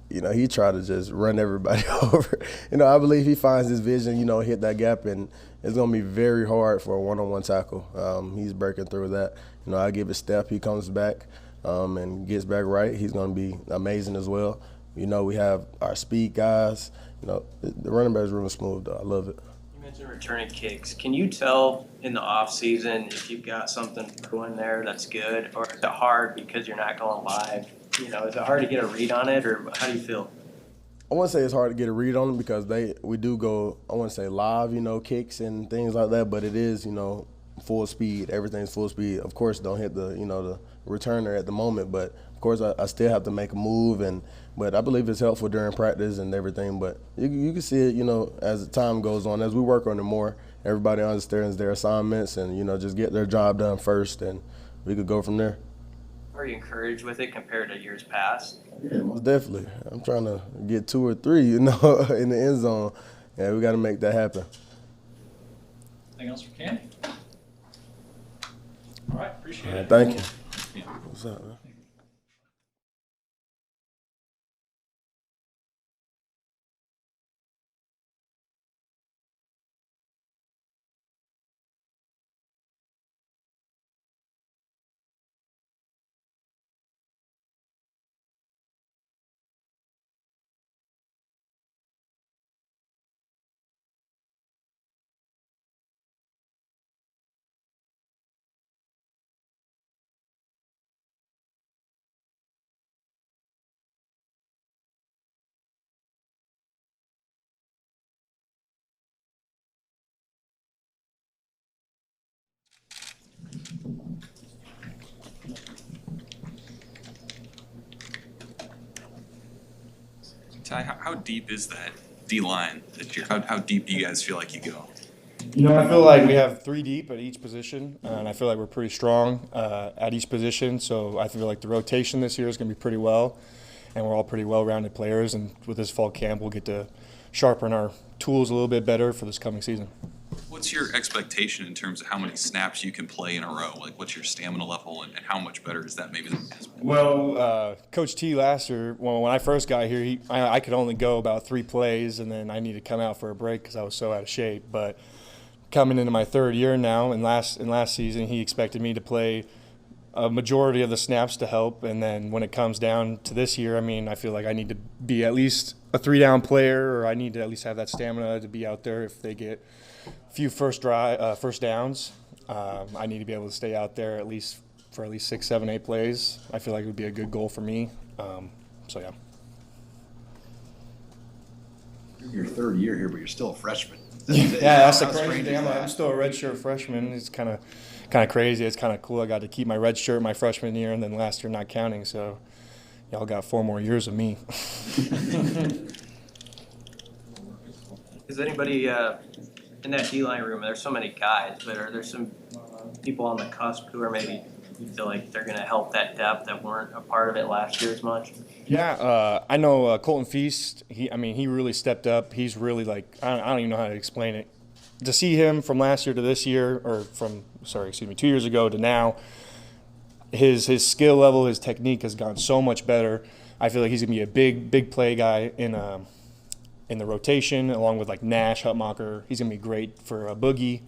You know, he tried to just run everybody over. You know, I believe he finds his vision, you know, hit that gap, and it's going to be very hard for a one-on-one tackle. He's breaking through that. You know, I give a step, he comes back and gets back right. He's going to be amazing as well. You know, we have our speed guys. You know, the running backs room is smooth, though. I love it. You mentioned returning kicks. Can you tell in the off season if you've got something going there that's good, or is it hard because you're not going live? You know, is it hard to get a read on it, or how do you feel? I wouldn't say it's hard to get a read on them because we do go, I wouldn't say live, you know, kicks and things like that, but it is, you know, full speed. Everything's full speed. Of course, don't hit the, you know, the returner at the moment, but of course I still have to make a move, but I believe it's helpful during practice and everything. But you can see it, you know, as the time goes on, as we work on it more, everybody understands their assignments and, you know, just get their job done first, and we could go from there. Are you encouraged with it compared to years past? Yeah, most definitely. I'm trying to get 2 or 3, you know, in the end zone. Yeah, we got to make that happen. Anything else for Cam? All right, appreciate it. Thank you. What's up, man? Ty, how deep is that D-line this year? How deep do you guys feel like you go? You know, I feel like we have 3 deep at each position, and I feel like we're pretty strong at each position. So I feel like the rotation this year is going to be pretty well, and we're all pretty well-rounded players. And with this fall camp, we'll get to sharpen our tools a little bit better for this coming season. What's your expectation in terms of how many snaps you can play in a row? Like, what's your stamina level, and how much better is that maybe than last? Well, Coach T last year, when I first got here, I could only go about 3 plays, and then I needed to come out for a break because I was so out of shape. But coming into my 3rd year now, and last season, he expected me to play a majority of the snaps to help. And then when it comes down to this year, I mean, I feel like I need to be at least a 3-down player, or I need to at least have that stamina to be out there if they get a few first downs. I need to be able to stay out there for at least 6, 7, 8 plays. I feel like it would be a good goal for me. So yeah. Your 3rd year here, but you're still a freshman. Yeah, that's the How crazy strange thing. is I'm that? still a redshirt freshman. It's kind of crazy. It's kind of cool. I got to keep my red shirt my freshman year, and then last year not counting. So y'all got 4 more years of me. Is anybody in that D-line room, there's so many guys, but are there some people on the cusp who are maybe you feel like they're going to help that depth that weren't a part of it last year as much? Yeah, I know Colton Feast. He really stepped up. He's really like I don't even know how to explain it. To see him from last year to this year, or from 2 years ago to now, his skill level, his technique has gone so much better. I feel like he's gonna be a big play guy in the rotation, along with like Nash, Hutmacher. He's gonna be great for a Boogie,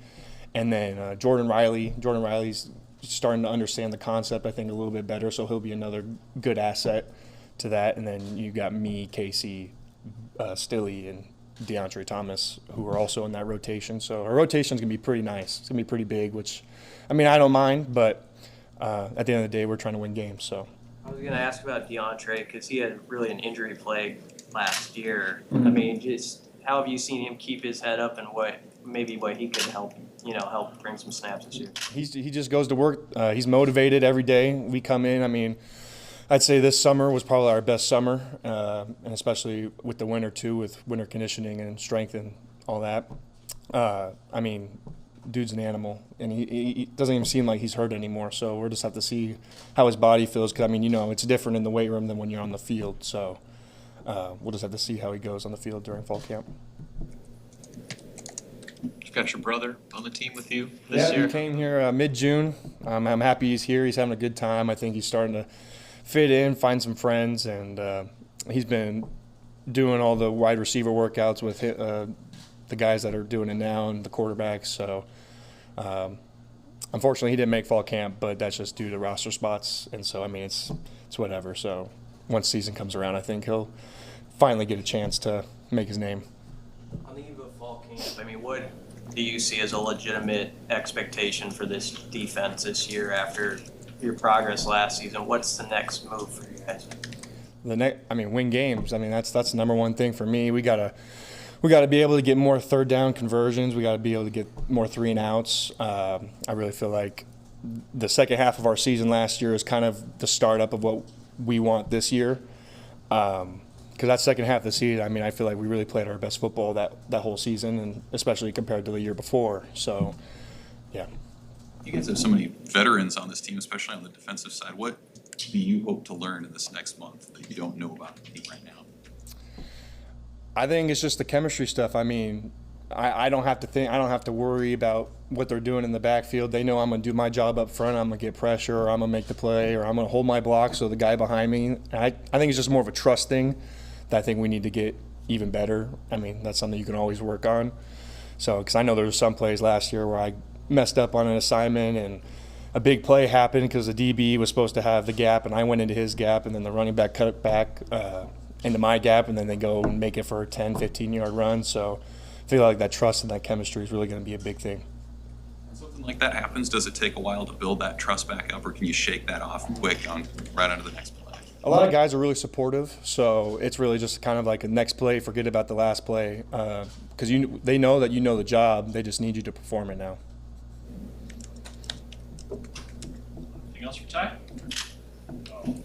and then Jordan Reilly. Jordan Reilly's starting to understand the concept, I think, a little bit better, so he'll be another good asset to that. And then you got me, Casey, Stilly, and DeAndre Thomas, who are also in that rotation. So our rotation's going to be pretty nice. It's going to be pretty big, which, I mean, I don't mind, but at the end of the day, we're trying to win games. So I was going to ask about DeAndre because he had really an injury plague last year. Mhm. I mean, just how have you seen him keep his head up, and what he could help bring some snaps this year? he just goes to work. He's motivated every day. We come in. I mean, I'd say this summer was probably our best summer, and especially with the winter too, with winter conditioning and strength and all that. I mean, dude's an animal, and he doesn't even seem like he's hurt anymore. So we'll just have to see how his body feels. Because I mean, it's different in the weight room than when you're on the field. So we'll just have to see how he goes on the field during fall camp. You've got your brother on the team with you this year. He came here mid-June. I'm happy he's here. He's having a good time. I think he's starting to fit in, find some friends, and he's been doing all the wide receiver workouts with the guys that are doing it now and the quarterbacks. So unfortunately, he didn't make fall camp, but that's just due to roster spots. And so, I mean, it's whatever. So once season comes around, I think he'll finally get a chance to make his name. On the eve of fall camp, I mean, what do you see as a legitimate expectation for this defense this year after your progress last season? What's the next move for you guys? Win games. I mean, that's the number one thing for me. We gotta be able to get more 3rd down conversions. We gotta be able to get more 3 and outs. I really feel like the second half of our season last year is kind of the startup of what we want this year. Because that second half of the season, I mean, I feel like we really played our best football that whole season, and especially compared to the year before. So, yeah. You guys have so many veterans on this team, especially on the defensive side. What do you hope to learn in this next month that you don't know about the team right now? I think it's just the chemistry stuff. I mean, I don't have to think. I don't have to worry about what they're doing in the backfield. They know I'm going to do my job up front. I'm going to get pressure, or I'm going to make the play, or I'm going to hold my block so the guy behind me. I think it's just more of a trust thing that I think we need to get even better. I mean, that's something you can always work on. So, because I know there were some plays last year where I messed up on an assignment and a big play happened because the DB was supposed to have the gap and I went into his gap, and then the running back cut it back into my gap, and then they go and make it for a 10, 15-yard run. So I feel like that trust and that chemistry is really going to be a big thing. When something like that happens, does it take a while to build that trust back up, or can you shake that off quick right onto the next play? A lot of guys are really supportive, so it's really just kind of like a next play, forget about the last play, because they know that you know the job. They just need you to perform it now. Anything else for Ty? All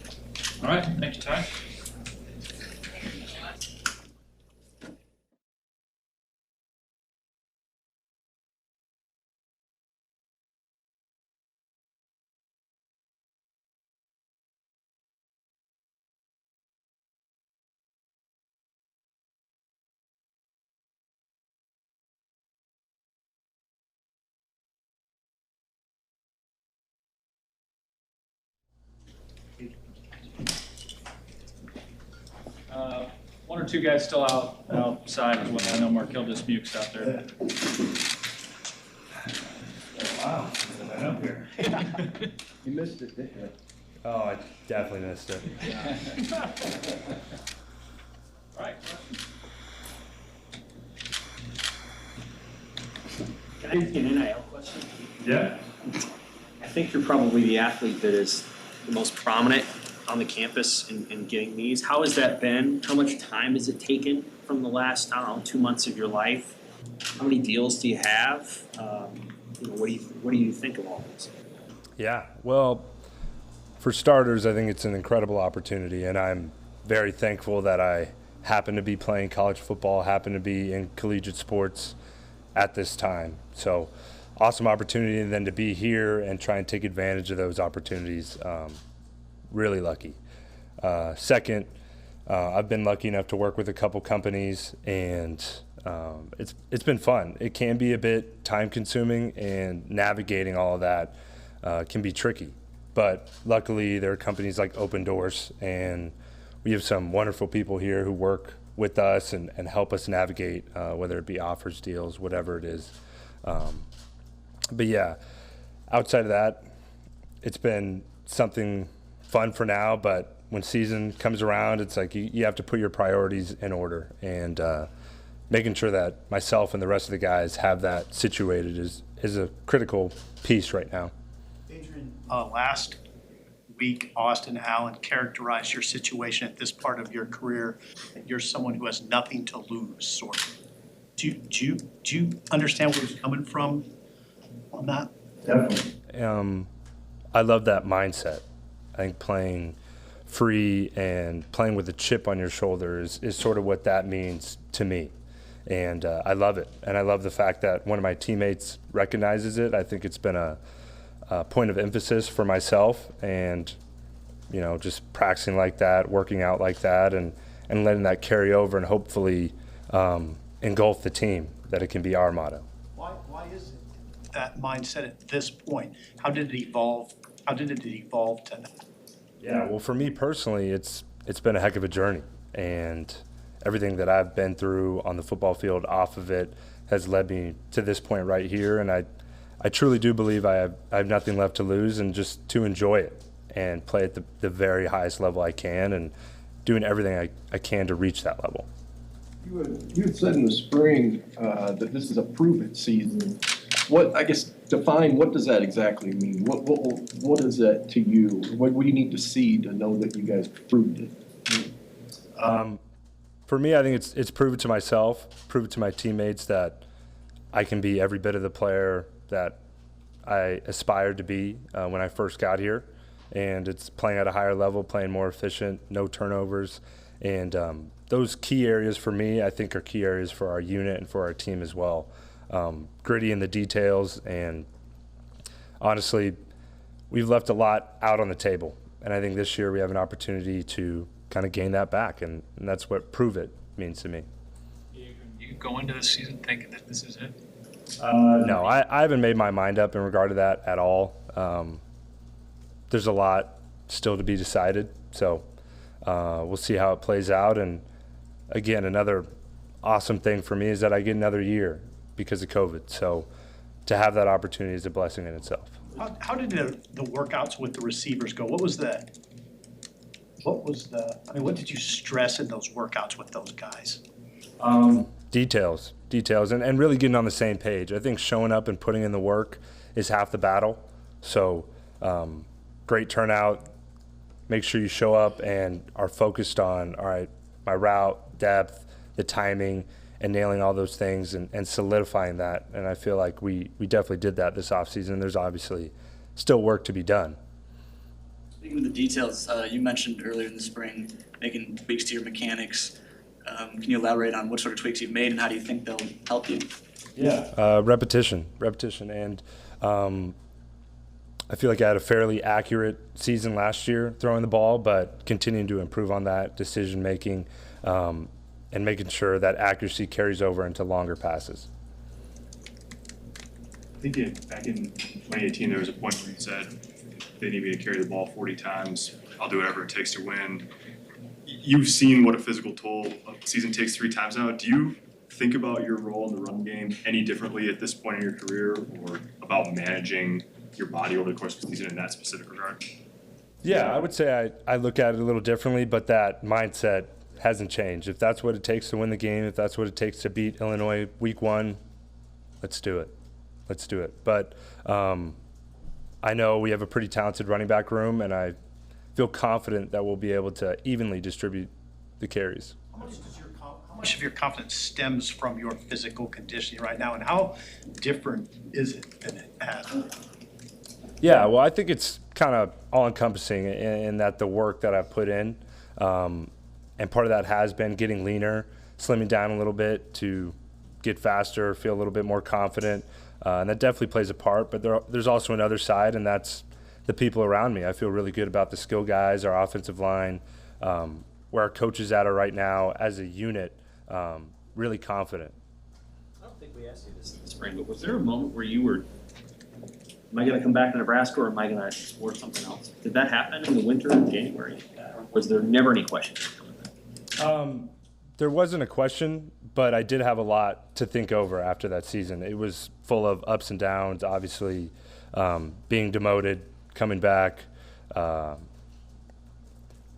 right, thank you, Ty. One or two guys still outside as well. I know Markel just muked out there. Wow, right up here. You missed it, didn't you? Oh, I definitely missed it. All right. Can I ask an NIL question? Yeah. I think you're probably the athlete that is the most prominent on the campus in getting these. How has that been? How much time has it taken from the last, 2 months of your life? How many deals do you have? What do you think of all this? Yeah, well, for starters, I think it's an incredible opportunity, and I'm very thankful that I happen to be playing college football, happen to be in collegiate sports at this time. So awesome opportunity, and then to be here and try and take advantage of those opportunities. Really lucky. Second, I've been lucky enough to work with a couple companies, and it's been fun. It can be a bit time consuming, and navigating all of that can be tricky. But luckily, there are companies like Open Doors, and we have some wonderful people here who work with us and help us navigate, whether it be offers, deals, whatever it is. But yeah, outside of that, it's been something fun for now, but when season comes around, it's like you have to put your priorities in order, and making sure that myself and the rest of the guys have that situated is a critical piece right now. Adrian, last week, Austin Allen characterized your situation at this part of your career. You're someone who has nothing to lose, sort of. Do you understand where he's coming from on that? Definitely. I love that mindset. I think playing free and playing with a chip on your shoulder is sort of what that means to me. And I love it. And I love the fact that one of my teammates recognizes it. I think it's been a point of emphasis for myself, and just practicing like that, working out like that, and letting that carry over, and hopefully engulf the team, that it can be our motto. Why is it that mindset at this point? How did it evolve? How did it evolve to that? Yeah, well, for me personally, it's been a heck of a journey, and everything that I've been through on the football field, off of it, has led me to this point right here. And I truly do believe I have nothing left to lose, and just to enjoy it and play at the very highest level I can, and doing everything I can to reach that level. You had said in the spring that this is a prove-it season. Define what does that exactly mean? What is that to you? What do you need to see to know that you guys proved it? For me, I think it's prove it to myself, prove it to my teammates that I can be every bit of the player that I aspired to be when I first got here. And it's playing at a higher level, playing more efficient, no turnovers. And those key areas for me, I think, are key areas for our unit and for our team as well. Gritty in the details, and honestly, we've left a lot out on the table. And I think this year we have an opportunity to kind of gain that back, and that's what prove it means to me. You go into the season thinking that this is it? No, I haven't made my mind up in regard to that at all. There's a lot still to be decided, so we'll see how it plays out. And again, another awesome thing for me is that I get another year because of COVID. So to have that opportunity is a blessing in itself. How did the workouts with the receivers go? What did you stress in those workouts with those guys? Details, and really getting on the same page. I think showing up and putting in the work is half the battle. So great turnout. Make sure you show up and are focused on, all right, my route, depth, the timing, and nailing all those things and solidifying that. And I feel like we definitely did that this offseason. There's obviously still work to be done. Speaking of the details, you mentioned earlier in the spring making tweaks to your mechanics. Can you elaborate on what sort of tweaks you've made and how do you think they'll help you? Yeah, repetition. And I feel like I had a fairly accurate season last year throwing the ball, but continuing to improve on that decision making and making sure that accuracy carries over into longer passes. I think back in 2018, there was a point where you said, they need me to carry the ball 40 times. I'll do whatever it takes to win. you've seen what a physical toll a season takes 3 times now. Do you think about your role in the run game any differently at this point in your career, or about managing your body over the course of the season in that specific regard? Yeah, I would say I look at it a little differently, but that mindset hasn't changed. If that's what it takes to win the game, if that's what it takes to beat Illinois week 1, let's do it. Let's do it. But I know we have a pretty talented running back room, and I feel confident that we'll be able to evenly distribute the carries. How much of your confidence stems from your physical conditioning right now, and how different is it than it has been? Yeah, well, I think it's kind of all-encompassing in that the work that I've put in, and part of that has been getting leaner, slimming down a little bit to get faster, feel a little bit more confident, and that definitely plays a part. But there's also another side, and that's the people around me. I feel really good about the skill guys, our offensive line, where our coaches at are right now as a unit, really confident. I don't think we asked you this in the spring, but was there a moment where you were, am I going to come back to Nebraska, or am I going to explore something else? Did that happen in the winter in January? Was there never any question? There wasn't a question, but I did have a lot to think over after that season. It was full of ups and downs, obviously, being demoted, coming back,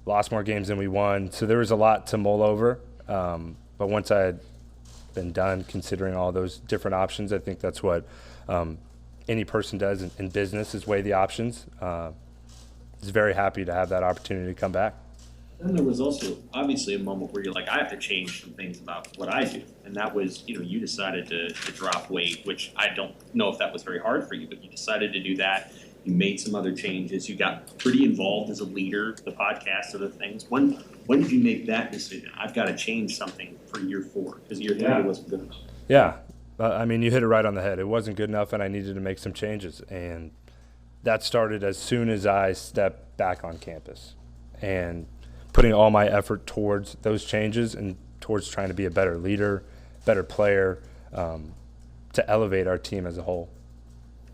lost more games than we won. So there was a lot to mull over. But once I had been done considering all those different options, I think that's what any person does in business, is weigh the options. I was very happy to have that opportunity to come back. Then there was also obviously a moment where you're like, I have to change some things about what I do. And that was, you decided to drop weight, which I don't know if that was very hard for you, but you decided to do that. You made some other changes. You got pretty involved as a leader, the podcast, other things. When did you make that decision? I've got to change something for year 4 because year 3 wasn't good enough. Yeah. I mean, you hit it right on the head. It wasn't good enough, and I needed to make some changes. And that started as soon as I stepped back on campus and putting all my effort towards those changes and towards trying to be a better leader, better player, to elevate our team as a whole.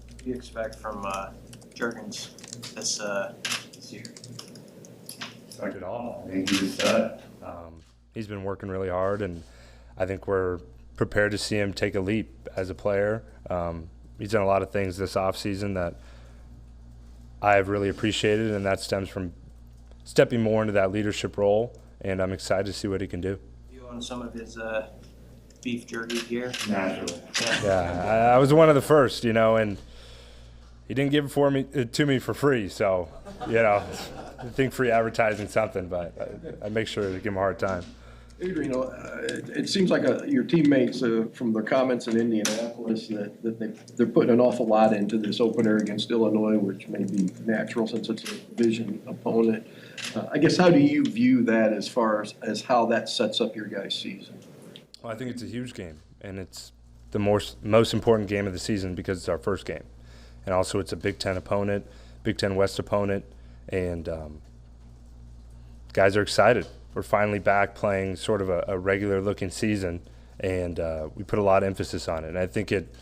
What do you expect from Juergens this year? Expect it all. I think he's set. He's been working really hard, and I think we're prepared to see him take a leap as a player. He's done a lot of things this offseason that I've really appreciated, and that stems from stepping more into that leadership role, and I'm excited to see what he can do. You own some of his beef jerky gear? Naturally. Yeah, I was one of the first, and he didn't give it to me for free, so, I think free advertising something, but I make sure to give him a hard time. Adrian, it seems like your teammates from their comments in Indianapolis that they're putting an awful lot into this opener against Illinois, which may be natural since it's a division opponent. I guess, how do you view that as far as how that sets up your guys' season? Well, I think it's a huge game, and it's the most important game of the season because it's our first game. And also it's a Big Ten opponent, Big Ten West opponent, and guys are excited. We're finally back playing sort of a regular-looking season, and we put a lot of emphasis on it. And I think it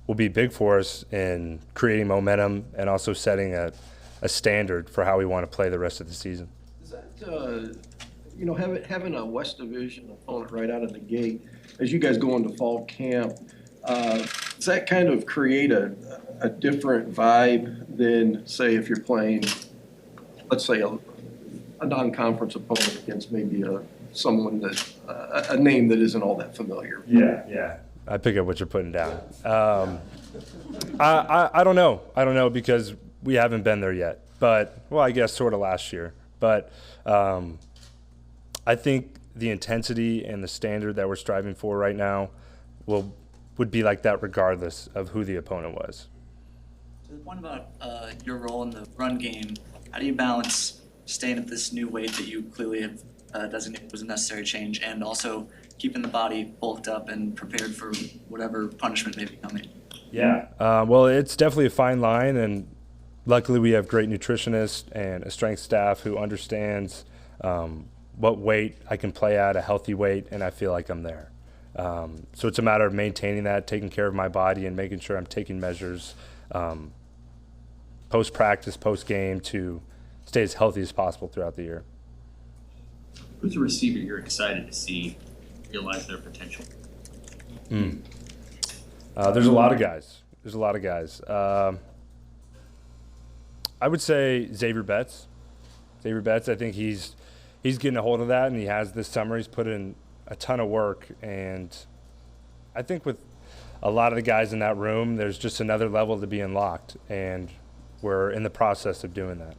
will be big for us in creating momentum and also setting a standard for how we want to play the rest of the season. Is that, having a West Division opponent right out of the gate, as you guys go into fall camp, does that kind of create a different vibe than, say, if you're playing, let's say, a non-conference opponent against maybe someone that a name that isn't all that familiar? Yeah. I pick up what you're putting down. I don't know. I don't know because we haven't been there yet. But, well, I guess sort of last year. But I think the intensity and the standard that we're striving for right now would be like that regardless of who the opponent was. To the point about your role in the run game, how do you balance staying at this new weight that you clearly have designated was a necessary change, and also keeping the body bulked up and prepared for whatever punishment may be coming? Yeah. Well, it's definitely a fine line, and luckily we have great nutritionists and a strength staff who understands what weight I can play at, a healthy weight, and I feel like I'm there. So it's a matter of maintaining that, taking care of my body, and making sure I'm taking measures post-practice, post-game to stay as healthy as possible throughout the year. Who's a receiver you're excited to see realize their potential? There's a lot of guys. I would say Xavier Betts. I think he's getting a hold of that, and he has this summer. He's put in a ton of work, and I think with a lot of the guys in that room, there's just another level to be unlocked, and we're in the process of doing that.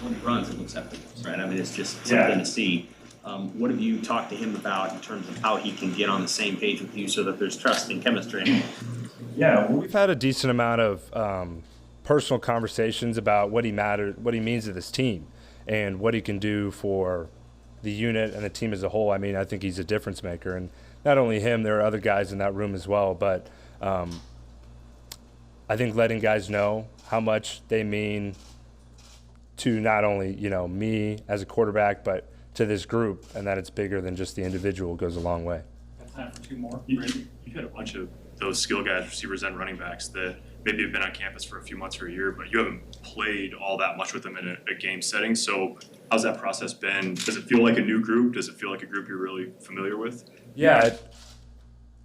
When he runs, it looks epic, right? I mean, it's just something to see. What have you talked to him about in terms of how he can get on the same page with you so that there's trust and chemistry? Yeah, we've had a decent amount of personal conversations about what he means to this team, and what he can do for the unit and the team as a whole. I mean, I think he's a difference maker, and not only him, there are other guys in that room as well. But I think letting guys know how much they mean to not only me as a quarterback, but to this group, and that it's bigger than just the individual, goes a long way. Got time for two more. You've had a bunch of those skill guys, receivers and running backs that maybe have been on campus for a few months or a year, but you haven't played all that much with them in a game setting. So how's that process been? Does it feel like a new group? Does it feel like a group you're really familiar with? Yeah,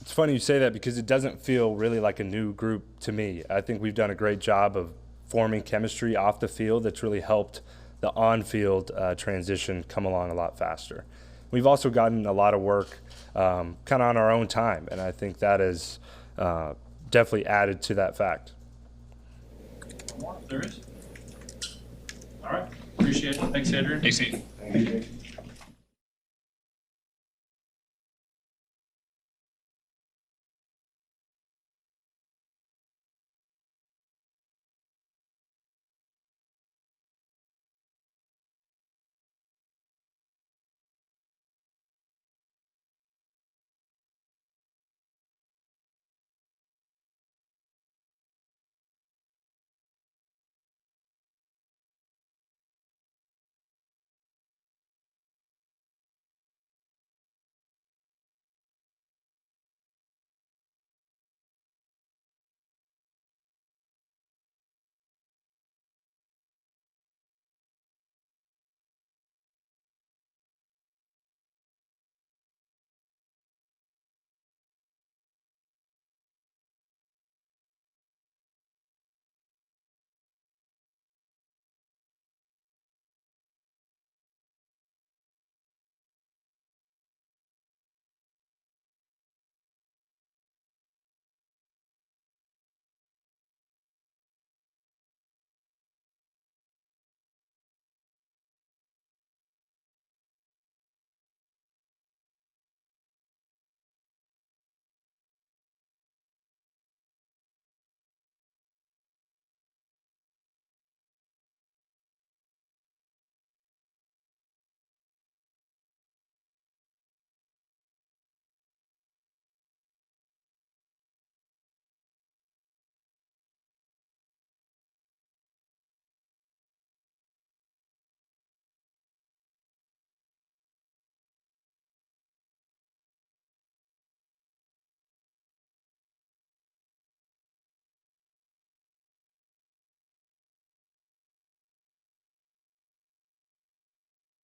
it's funny you say that, because it doesn't feel really like a new group to me. I think we've done a great job of forming chemistry off the field that's really helped the on-field transition come along a lot faster. We've also gotten a lot of work kind of on our own time, and I think that has definitely added to that fact. One more, if there is. All right, appreciate it. Thanks, Adrian. Thanks, Adrian.